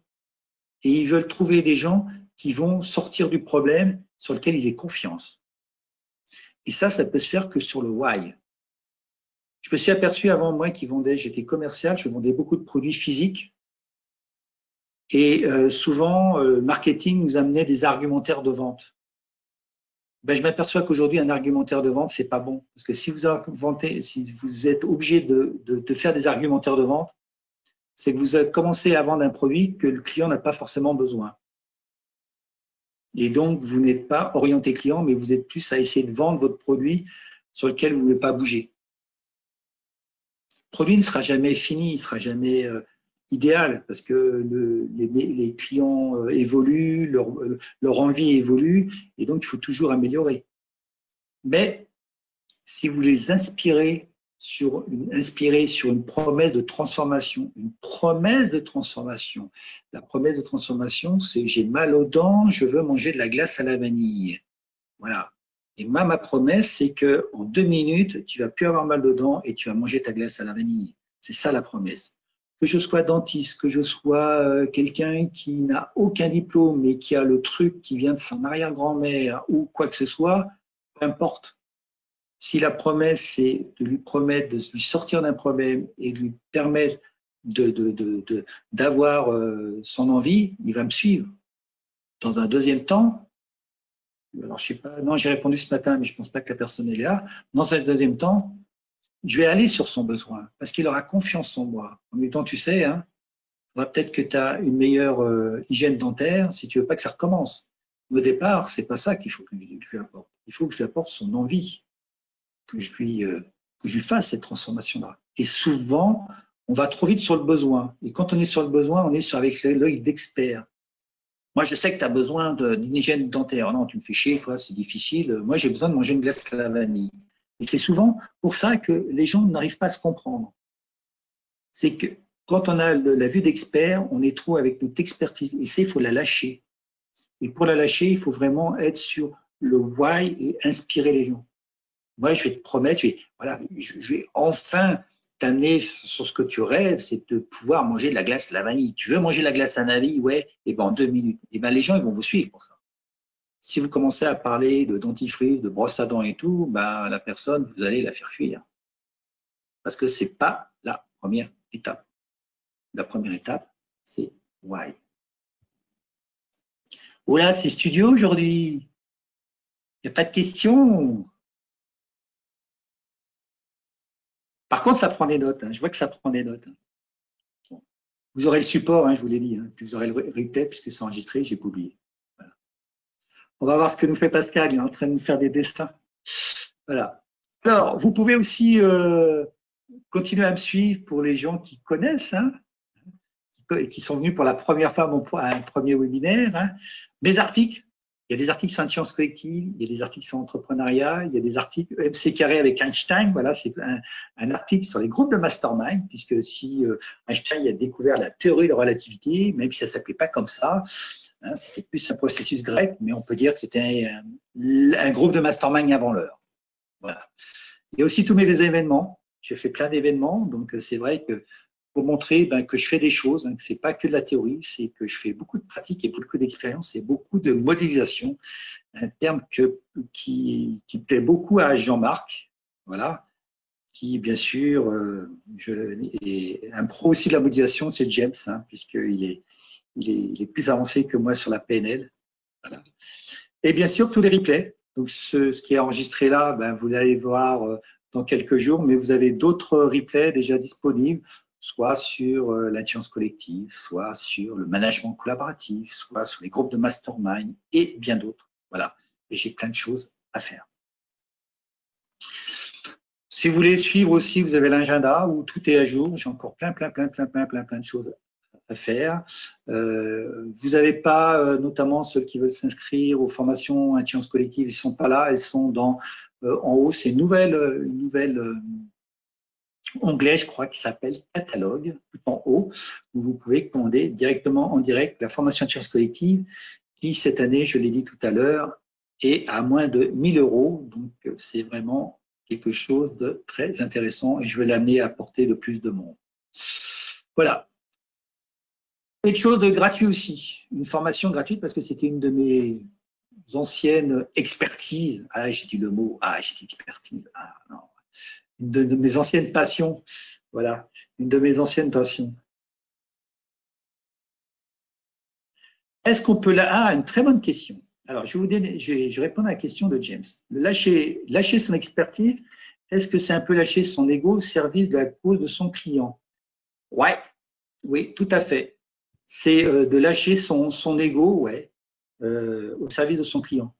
et ils veulent trouver des gens qui vont sortir du problème sur lequel ils aient confiance. Et ça peut se faire que sur le why. Je me suis aperçu avant, moi, j'étais commercial, je vendais beaucoup de produits physiques. Et souvent, le marketing nous amenait des argumentaires de vente. Ben, je m'aperçois qu'aujourd'hui, un argumentaire de vente, c'est pas bon. Parce que si vous êtes obligé de faire des argumentaires de vente, c'est que vous avez commencé à vendre un produit que le client n'a pas forcément besoin. Et donc, vous n'êtes pas orienté client, mais vous êtes plus à essayer de vendre votre produit sur lequel vous ne voulez pas bouger. Le produit ne sera jamais fini, il ne sera jamais idéal parce que les clients évoluent, leur envie évolue et donc il faut toujours améliorer. Mais si vous les inspirez sur une promesse de transformation, la promesse de transformation, c'est j'ai mal aux dents, je veux manger de la glace à la vanille. Voilà. Et ma promesse, c'est qu'en 2 minutes, tu vas plus avoir mal aux dents et tu vas manger ta glace à la vanille. C'est ça la promesse. Que je sois dentiste, que je sois quelqu'un qui n'a aucun diplôme mais qui a le truc qui vient de son arrière-grand-mère ou quoi que ce soit, peu importe. Si la promesse, c'est de lui promettre de lui sortir d'un problème et de lui permettre d'avoir son envie, il va me suivre. Dans un deuxième temps, alors je sais pas, non, j'ai répondu ce matin, mais je pense pas que la personne est là. Dans un deuxième temps, je vais aller sur son besoin parce qu'il aura confiance en moi. En même temps, tu sais, hein, peut-être que tu as une meilleure hygiène dentaire si tu veux pas que ça recommence. Au départ, c'est pas ça qu'il faut que je lui apporte. Il faut que je lui apporte son envie, que je lui fasse cette transformation-là. Et souvent, on va trop vite sur le besoin. Et quand on est sur le besoin, on est avec l'œil d'expert. Moi, je sais que tu as besoin d'une hygiène dentaire. Non, tu me fais chier, quoi, c'est difficile. Moi, j'ai besoin de manger une glace à la vanille. Et c'est souvent pour ça que les gens n'arrivent pas à se comprendre. C'est que quand on a la vue d'expert, on est trop avec notre expertise. Et ça, il faut la lâcher. Et pour la lâcher, il faut vraiment être sur le why et inspirer les gens. Moi, je vais te promettre, je vais enfin t'amener sur ce que tu rêves, c'est de pouvoir manger de la glace à la vanille. Tu veux manger de la glace à la vanille? Ouais, et ben en 2 minutes. Et ben les gens, ils vont vous suivre pour ça. Si vous commencez à parler de dentifrice, de brosse à dents et tout, ben la personne, vous allez la faire fuir. Parce que c'est pas la première étape. La première étape, c'est why. Oh là, c'est studio aujourd'hui. Il n'y a pas de questions. Par contre, ça prend des notes. Je vois que ça prend des notes. Bon. Vous aurez le support, je vous l'ai dit. Puis vous aurez le replay puisque c'est enregistré, j'ai pas oublié. Voilà. On va voir ce que nous fait Pascal. Il est en train de nous faire des dessins. Voilà. Alors, vous pouvez aussi continuer à me suivre pour les gens qui connaissent, qui sont venus pour la première fois à un premier webinaire. Mes articles. Il y a des articles sur intelligence collective, il y a des articles sur l'entrepreneuriat, il y a des articles MC carré avec Einstein. Voilà, c'est un article sur les groupes de mastermind, puisque si Einstein a découvert la théorie de relativité, même si ça ne s'appelait pas comme ça, c'était plus un processus grec, mais on peut dire que c'était un groupe de mastermind avant l'heure. Voilà. Il y a aussi tous mes événements. J'ai fait plein d'événements, donc c'est vrai que pour montrer que je fais des choses, que ce n'est pas que de la théorie, c'est que je fais beaucoup de pratiques et beaucoup d'expériences et beaucoup de modélisation, un terme qui plaît beaucoup à Jean-Marc, voilà, qui bien sûr est un pro aussi de la modélisation, c'est James, puisqu'il est plus avancé que moi sur la PNL. Voilà. Et bien sûr, tous les replays. Donc, ce qui est enregistré là, vous allez voir dans quelques jours, mais vous avez d'autres replays déjà disponibles, soit sur l'intelligence collective, soit sur le management collaboratif, soit sur les groupes de mastermind et bien d'autres. Voilà. Et j'ai plein de choses à faire. Si vous voulez suivre aussi, vous avez l'agenda où tout est à jour. J'ai encore plein de choses à faire. Vous n'avez pas, notamment ceux qui veulent s'inscrire aux formations intelligence collective, ils ne sont pas là, elles sont en haut, c'est une nouvelle onglet, je crois, qui s'appelle catalogue, tout en haut, où vous pouvez commander directement en direct la formation intelligence collective, qui cette année, je l'ai dit tout à l'heure, est à moins de 1 000 €. Donc, c'est vraiment quelque chose de très intéressant et je vais l'amener à portée de plus de monde. Voilà. Quelque chose de gratuit aussi, une formation gratuite parce que c'était une de mes anciennes expertises. Ah, j'ai dit le mot, j'ai dit expertise. Non. Une de mes anciennes passions. Voilà, une de mes anciennes passions. Est-ce qu'on peut une très bonne question. Alors, je vais répondre à la question de James. Lâcher son expertise, est-ce que c'est un peu lâcher son ego au service de la cause de son client? Ouais, oui, tout à fait. C'est de lâcher son ego, au service de son client.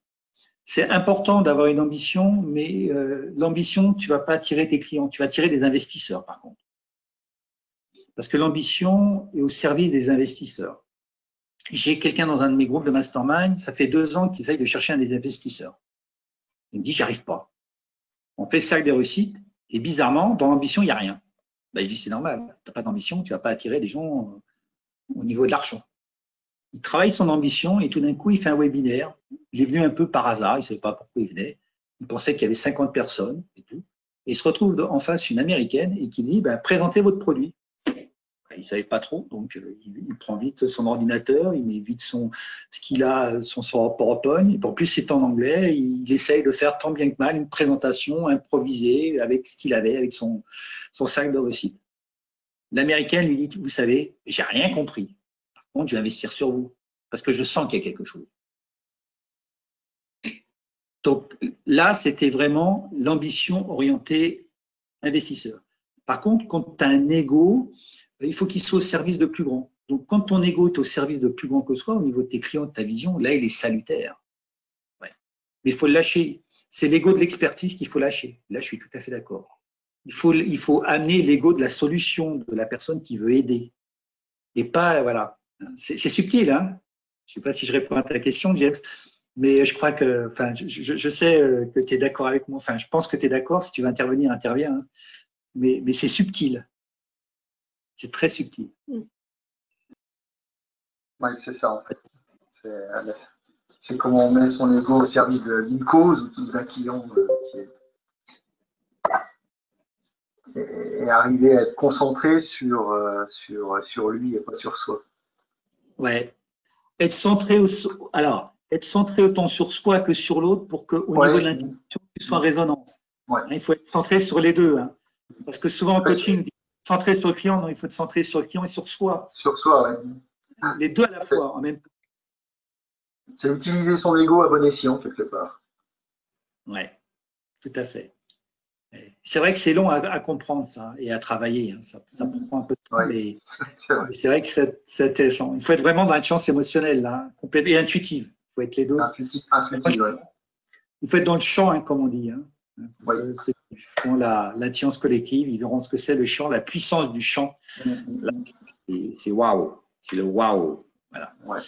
C'est important d'avoir une ambition, mais l'ambition, tu ne vas pas attirer tes clients, tu vas attirer des investisseurs par contre. Parce que l'ambition est au service des investisseurs. J'ai quelqu'un dans un de mes groupes de mastermind, ça fait 2 ans qu'il essaye de chercher un des investisseurs. Il me dit, j'arrive pas. On fait le cercle des réussites, et bizarrement, dans l'ambition, il n'y a rien. Je dis, c'est normal, tu n'as pas d'ambition, tu ne vas pas attirer des gens au niveau de l'argent. Il travaille son ambition et tout d'un coup, il fait un webinaire. Il est venu un peu par hasard, il ne savait pas pourquoi il venait. Il pensait qu'il y avait 50 personnes et tout. Et il se retrouve en face une américaine et qui dit présentez votre produit. Il ne savait pas trop, donc il prend vite son ordinateur, il met vite ce qu'il a, son PowerPoint. Et en plus, c'est en anglais. Il essaye de faire tant bien que mal une présentation improvisée avec ce qu'il avait, avec son sac de réussite. L'américaine lui dit, vous savez, j'ai rien compris. Par contre, je vais investir sur vous parce que je sens qu'il y a quelque chose. Donc là, c'était vraiment l'ambition orientée investisseur. Par contre, quand tu as un ego, il faut qu'il soit au service de plus grand. Donc, quand ton ego est au service de plus grand que soi, au niveau de tes clients, de ta vision, là, il est salutaire. Ouais. Mais il faut le lâcher. C'est l'ego de l'expertise qu'il faut lâcher. Là, je suis tout à fait d'accord. Il faut amener l'ego de la solution, de la personne qui veut aider. Et pas, voilà. C'est subtil, hein. Je ne sais pas si je réponds à ta question, James, mais je crois que, je sais que tu es d'accord avec moi. Je pense que tu es d'accord. Si tu veux intervenir, interviens. Hein. Mais c'est subtil. C'est très subtil. Oui, c'est ça en fait. C'est comment on met son ego au service d'une cause ou d'un client et arriver à être concentré sur lui et pas sur soi. Ouais. Être centré autant sur soi que sur l'autre pour qu'au niveau de l'intention, tu sois en résonance. Ouais. Il faut être centré sur les deux. Hein. Parce que souvent en coaching, centré sur le client, non, il faut être centré sur le client et sur soi. Sur soi, oui. Les deux à la fois, en même temps. C'est utiliser son ego à bon escient, quelque part. Oui, tout à fait. C'est vrai que c'est long à comprendre ça et à travailler. Hein. Ça prend un peu de temps, mais c'est vrai que c'est intéressant. Il faut être vraiment dans une chance émotionnelle là, et intuitive. Il faut être les deux. Intuitive, ouais. Il faut être dans le champ, hein, comme on dit. Hein. Oui. Ceux qui font l'intelligence collective, ils verront ce que c'est le champ, la puissance du champ. C'est waouh. C'est le waouh. Voilà. Ouais.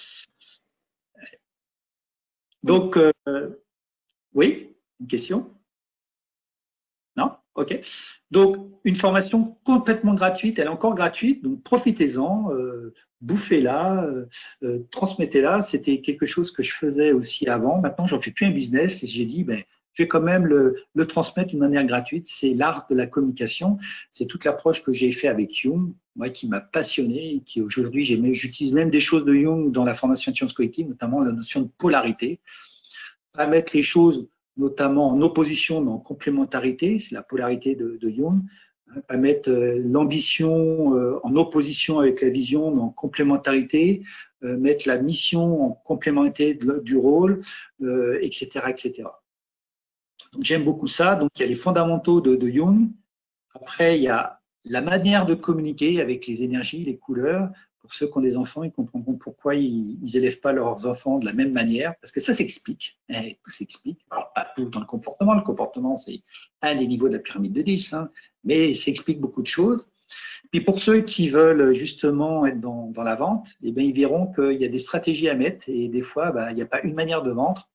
Donc, oui, une question? Non? OK. Donc, une formation complètement gratuite, elle est encore gratuite, donc profitez-en, bouffez-la, transmettez-la. C'était quelque chose que je faisais aussi avant. Maintenant, j'en fais plus un business et j'ai dit, ben, je vais quand même le transmettre d'une manière gratuite. C'est l'art de la communication. C'est toute l'approche que j'ai fait avec Jung, moi, qui m'a passionné et qui aujourd'hui, j'utilise même des choses de Jung dans la formation de sciences collectives, notamment la notion de polarité. Pas mettre les choses notamment en opposition, mais en complémentarité, c'est la polarité de Jung. Pas mettre l'ambition en opposition avec la vision, mais en complémentarité, mettre la mission en complémentarité du rôle, etc., etc. Donc j'aime beaucoup ça. Donc il y a les fondamentaux de Jung. Après, il y a la manière de communiquer avec les énergies, les couleurs. Pour ceux qui ont des enfants, ils comprendront pourquoi ils n'élèvent pas leurs enfants de la même manière, parce que ça s'explique, hein, tout s'explique. Alors, pas tout dans le comportement, c'est un des niveaux de la pyramide de 10, hein, mais ça explique beaucoup de choses. Puis pour ceux qui veulent justement être dans la vente, eh bien, ils verront qu'il y a des stratégies à mettre, et des fois, ben, il n'y a pas une manière de vendre,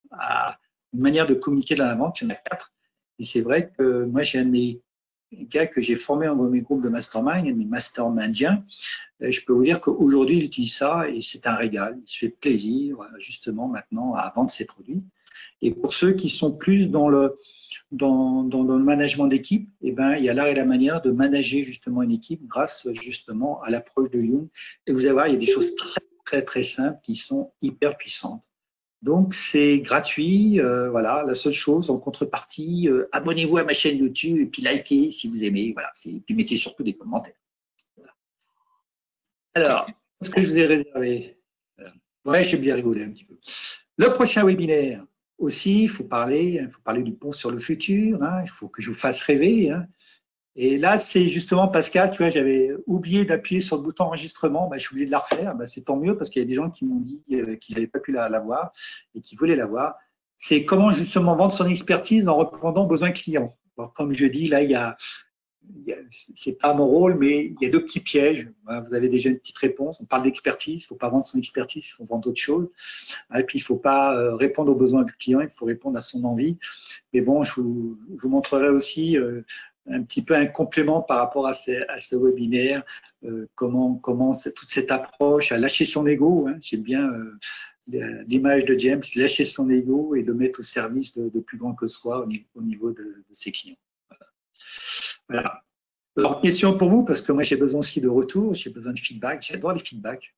une manière de communiquer dans la vente, il y en a 4. Et c'est vrai que moi, j'ai un de mes gars que j'ai formé dans mes groupes de mastermind, un de mes mastermindiens. Je peux vous dire qu'aujourd'hui, il utilise ça et c'est un régal. Il se fait plaisir, justement, maintenant, à vendre ses produits. Et pour ceux qui sont plus dans le management d'équipe, eh ben, il y a l'art et la manière de manager justement une équipe grâce justement à l'approche de Jung. Et vous allez voir, il y a des choses très, très, très simples qui sont hyper puissantes. Donc, c'est gratuit. Voilà, la seule chose en contrepartie, abonnez-vous à ma chaîne YouTube et puis likez si vous aimez. Voilà, et puis mettez surtout des commentaires. Voilà. Alors, ce que je vous ai réservé. Ouais, j'ai bien rigolé un petit peu. Le prochain webinaire aussi, il faut parler du pont sur le futur. Hein, il faut que je vous fasse rêver. Hein. Et là, c'est justement Pascal, tu vois, j'avais oublié d'appuyer sur le bouton enregistrement, ben, je suis obligé de la refaire. Ben, c'est tant mieux parce qu'il y a des gens qui m'ont dit qu'ils n'avaient pas pu la voir et qui voulaient la voir. C'est comment justement vendre son expertise en répondant aux besoins clients. Alors, comme je dis, là, c'est pas mon rôle, mais il y a deux petits pièges. Vous avez déjà une petite réponse. On parle d'expertise, il ne faut pas vendre son expertise, il faut vendre autre chose. Et puis, il ne faut pas répondre aux besoins du client, il faut répondre à son envie. Mais bon, je vous montrerai aussi un petit peu un complément par rapport à ce webinaire, comment toute cette approche à lâcher son ego. Hein, j'aime bien l'image de James, lâcher son ego et le mettre au service de plus grand que soi au niveau de ses clients. Voilà. Alors, question pour vous, parce que moi j'ai besoin aussi de retour, j'ai besoin de feedback, j'adore les feedbacks.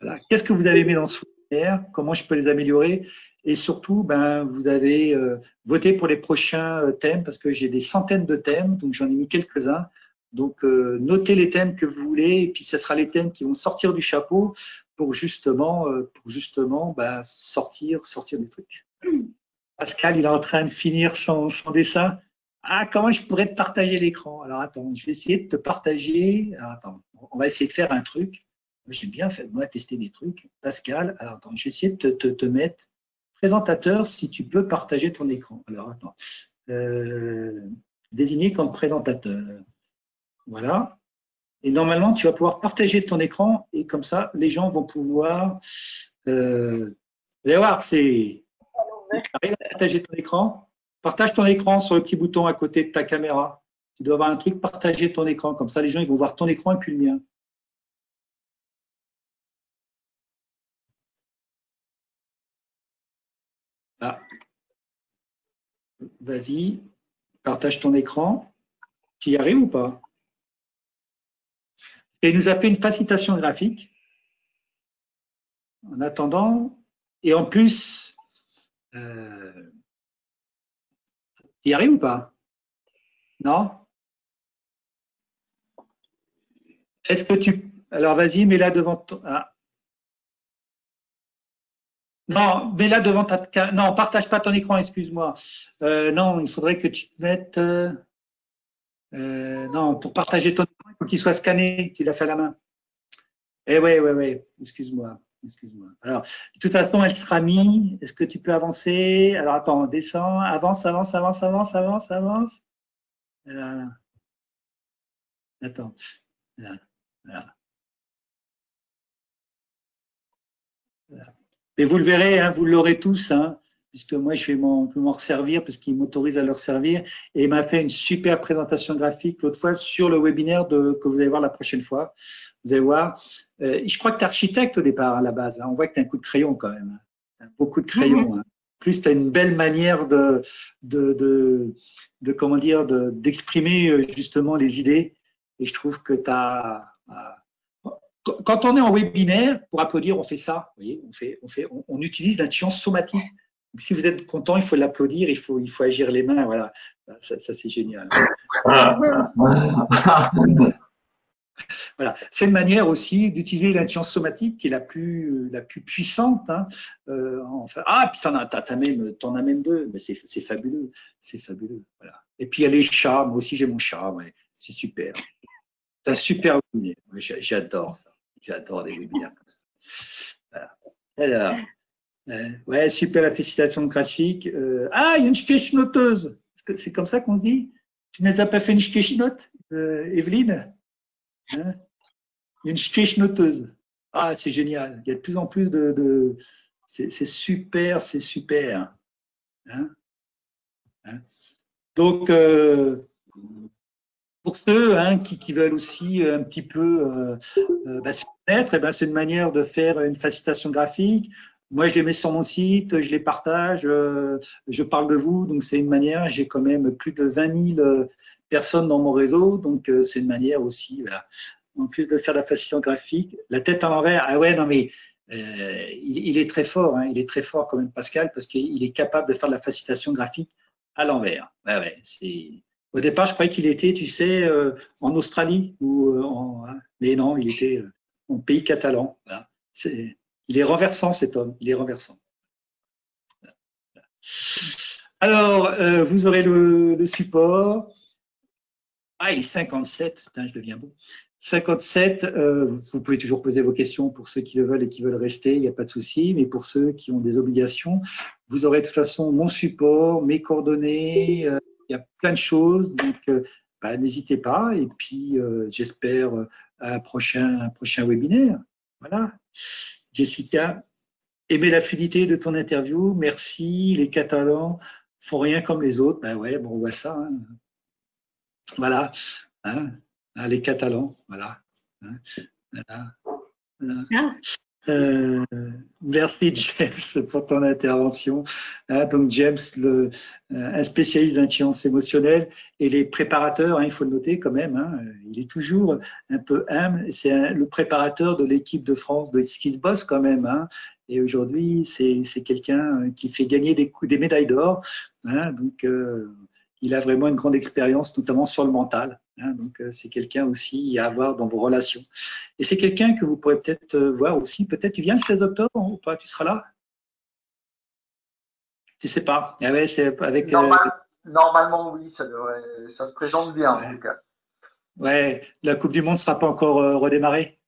Voilà. Qu'est-ce que vous avez aimé dans ce webinaire? Comment je peux les améliorer? Et surtout, ben, vous avez voté pour les prochains thèmes, parce que j'ai des centaines de thèmes, donc j'en ai mis quelques-uns. Donc, notez les thèmes que vous voulez, et puis ce sera les thèmes qui vont sortir du chapeau pour justement ben, sortir des trucs. Pascal, il est en train de finir son dessin. Ah, comment je pourrais te partager l'écran? Alors, attends, je vais essayer de te partager. Alors, attends, on va essayer de faire un truc. J'ai bien fait, moi, tester des trucs. Pascal, alors, attends, je vais essayer de te mettre présentateur si tu peux partager ton écran. Alors, attends. Désigné comme présentateur. Voilà. Et normalement, tu vas pouvoir partager ton écran et comme ça, les gens vont pouvoir. Vous allez voir, c'est. Tu arrives à partager ton écran? Partage ton écran sur le petit bouton à côté de ta caméra. Tu dois avoir un truc partager ton écran. Comme ça, les gens ils vont voir ton écran et puis le mien. Ah. Vas-y, partage ton écran. Tu y arrives ou pas? Et il nous a fait une facilitation graphique. En attendant, et en plus, tu y arrives ou pas? Non? Est-ce que tu… Alors vas-y, mets-la devant ton… Ah. Non, mets-la devant ta… Non, partage pas ton écran, excuse-moi. Non, il faudrait que tu te mettes… non, pour partager ton écran, il faut qu'il soit scanné. Tu l'as fait à la main. Eh ouais, excuse-moi. Excuse-moi. Alors, de toute façon, elle sera mise. Est-ce que tu peux avancer? Alors, attends, descends, avance. Attends. Voilà. Et vous le verrez, hein, vous l'aurez tous, hein, puisque moi je vais m'en resservir parce qu'il m'autorise à le servir. Et il m'a fait une super présentation graphique l'autre fois sur le webinaire que vous allez voir la prochaine fois. Vous allez voir. Je crois que tu es architecte au départ à la base. Hein. On voit que tu as un coup de crayon quand même. Hein. Beaucoup de crayon. Hein. Plus tu as une belle manière comment dire, d'exprimer justement les idées. Et je trouve que tu as… Quand on est en webinaire, pour applaudir, on fait ça. Vous voyez, on utilise l'intelligence somatique. Donc, si vous êtes content, il faut l'applaudir, il faut agir les mains. Voilà, ça c'est génial. Voilà, c'est une manière aussi d'utiliser l'intelligence somatique qui est la plus puissante. Hein. Enfin, ah, puis t'en as même deux, mais c'est fabuleux, c'est fabuleux. Voilà. Et puis il y a les chats. Moi aussi j'ai mon chat. Ouais, c'est super. C'est un super webinaire. J'adore ça. J'adore les webinaires comme ça. Voilà. Alors, ouais, super la félicitation graphique. Ah, il y a une sketchnoteuse. C'est comme ça qu'on se dit? Tu n'as pas fait une sketchnote, Evelyne? Hein? Une sketchnoteuse. Ah, c'est génial. Il y a de plus en plus de c'est super, c'est super. Hein? Hein? Donc, pour ceux hein, qui veulent aussi un petit peu se connaître, c'est une manière de faire une facilitation graphique. Moi, je les mets sur mon site, je les partage, je parle de vous, donc c'est une manière. J'ai quand même plus de 20 000 personnes dans mon réseau, donc c'est une manière aussi, voilà. En plus de faire la facilitation graphique, la tête à l'envers. Ah ouais, non mais il est très fort, hein, il est très fort quand même Pascal, parce qu'il est capable de faire de la facilitation graphique à l'envers. Ouais, c'est… Au départ, je croyais qu'il était, tu sais, en Australie, mais non, il était en pays catalan. Voilà. Il est renversant, cet homme, il est renversant. Alors, vous aurez le support. Ah, il est 57, putain, je deviens bon. 57, vous pouvez toujours poser vos questions pour ceux qui le veulent et qui veulent rester, il n'y a pas de souci, mais pour ceux qui ont des obligations, vous aurez de toute façon mon support, mes coordonnées, il y a plein de choses, donc n'hésitez pas. Et puis, j'espère à un prochain webinaire. Voilà. Jessica, aimez la fluidité de ton interview. Merci. Les Catalans font rien comme les autres. Ben ouais, bon, on voit ça. Hein. Voilà. Hein. Les Catalans. Voilà. Hein. Voilà. Ah. Merci James pour ton intervention. Donc James, un spécialiste d'intelligence émotionnelle et les préparateurs, il faut le noter quand même, il est toujours un peu humble. C'est le préparateur de l'équipe de France de ski boss quand même. Et aujourd'hui, c'est quelqu'un qui fait gagner des médailles d'or. Donc il a vraiment une grande expérience, notamment sur le mental. Donc, c'est quelqu'un aussi à avoir dans vos relations. Et c'est quelqu'un que vous pourrez peut-être voir aussi. Peut-être tu viens le 16 octobre ou pas? Tu seras là? Tu sais pas. Ah ouais, c'est avec. Normalement, oui, ça se présente bien ouais. en tout cas. Ouais, la Coupe du Monde ne sera pas encore redémarrée.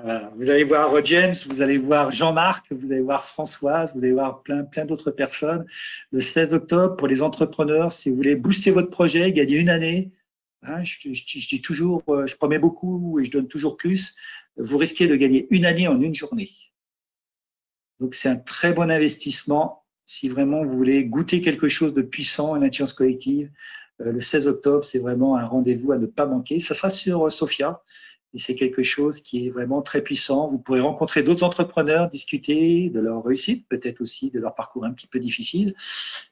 Voilà. Vous allez voir James, vous allez voir Jean-Marc, vous allez voir Françoise, vous allez voir plein d'autres personnes. Le 16 octobre, pour les entrepreneurs, si vous voulez booster votre projet, gagner une année, je dis toujours, je promets beaucoup et je donne toujours plus, vous risquez de gagner une année en une journée. Donc, c'est un très bon investissement si vraiment vous voulez goûter quelque chose de puissant, une intelligence collective. Le 16 octobre, c'est vraiment un rendez-vous à ne pas manquer. Ça sera sur Sophia. Et c'est quelque chose qui est vraiment très puissant. Vous pourrez rencontrer d'autres entrepreneurs, discuter de leur réussite, peut-être aussi de leur parcours un petit peu difficile.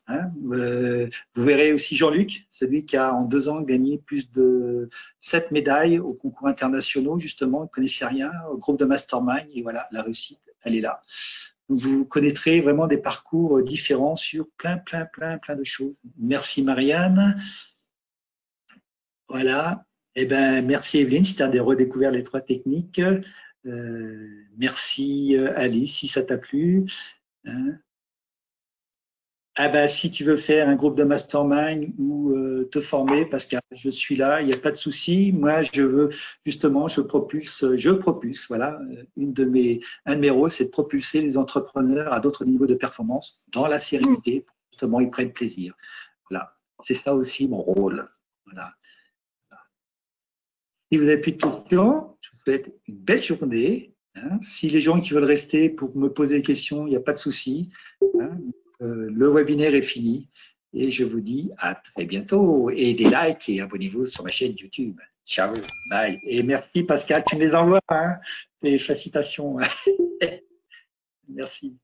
Hein. Vous verrez aussi Jean-Luc, celui qui a en 2 ans gagné plus de 7 médailles aux concours internationaux, justement, il ne connaissait rien, au groupe de mastermind. Et voilà, la réussite, elle est là. Donc, vous connaîtrez vraiment des parcours différents sur plein de choses. Merci Marianne. Voilà. Eh ben, merci Evelyne, si tu as redécouvert les 3 techniques. Merci Alice, si ça t'a plu. Hein. Ah ben, si tu veux faire un groupe de mastermind ou te former, Pascal, je suis là, il n'y a pas de souci. Moi, je veux justement, je propulse, voilà, un de mes rôles, c'est de propulser les entrepreneurs à d'autres niveaux de performance dans la sérénité, pour justement ils prennent plaisir. Voilà, c'est ça aussi mon rôle. Voilà. Si vous n'avez plus de questions, je vous souhaite une belle journée. Hein. Si les gens qui veulent rester pour me poser des questions, il n'y a pas de souci. Hein. Le webinaire est fini et je vous dis à très bientôt. Et des likes et abonnez-vous sur ma chaîne YouTube. Ciao, bye. Et merci Pascal, tu me les envoies, hein, tes félicitations. Merci.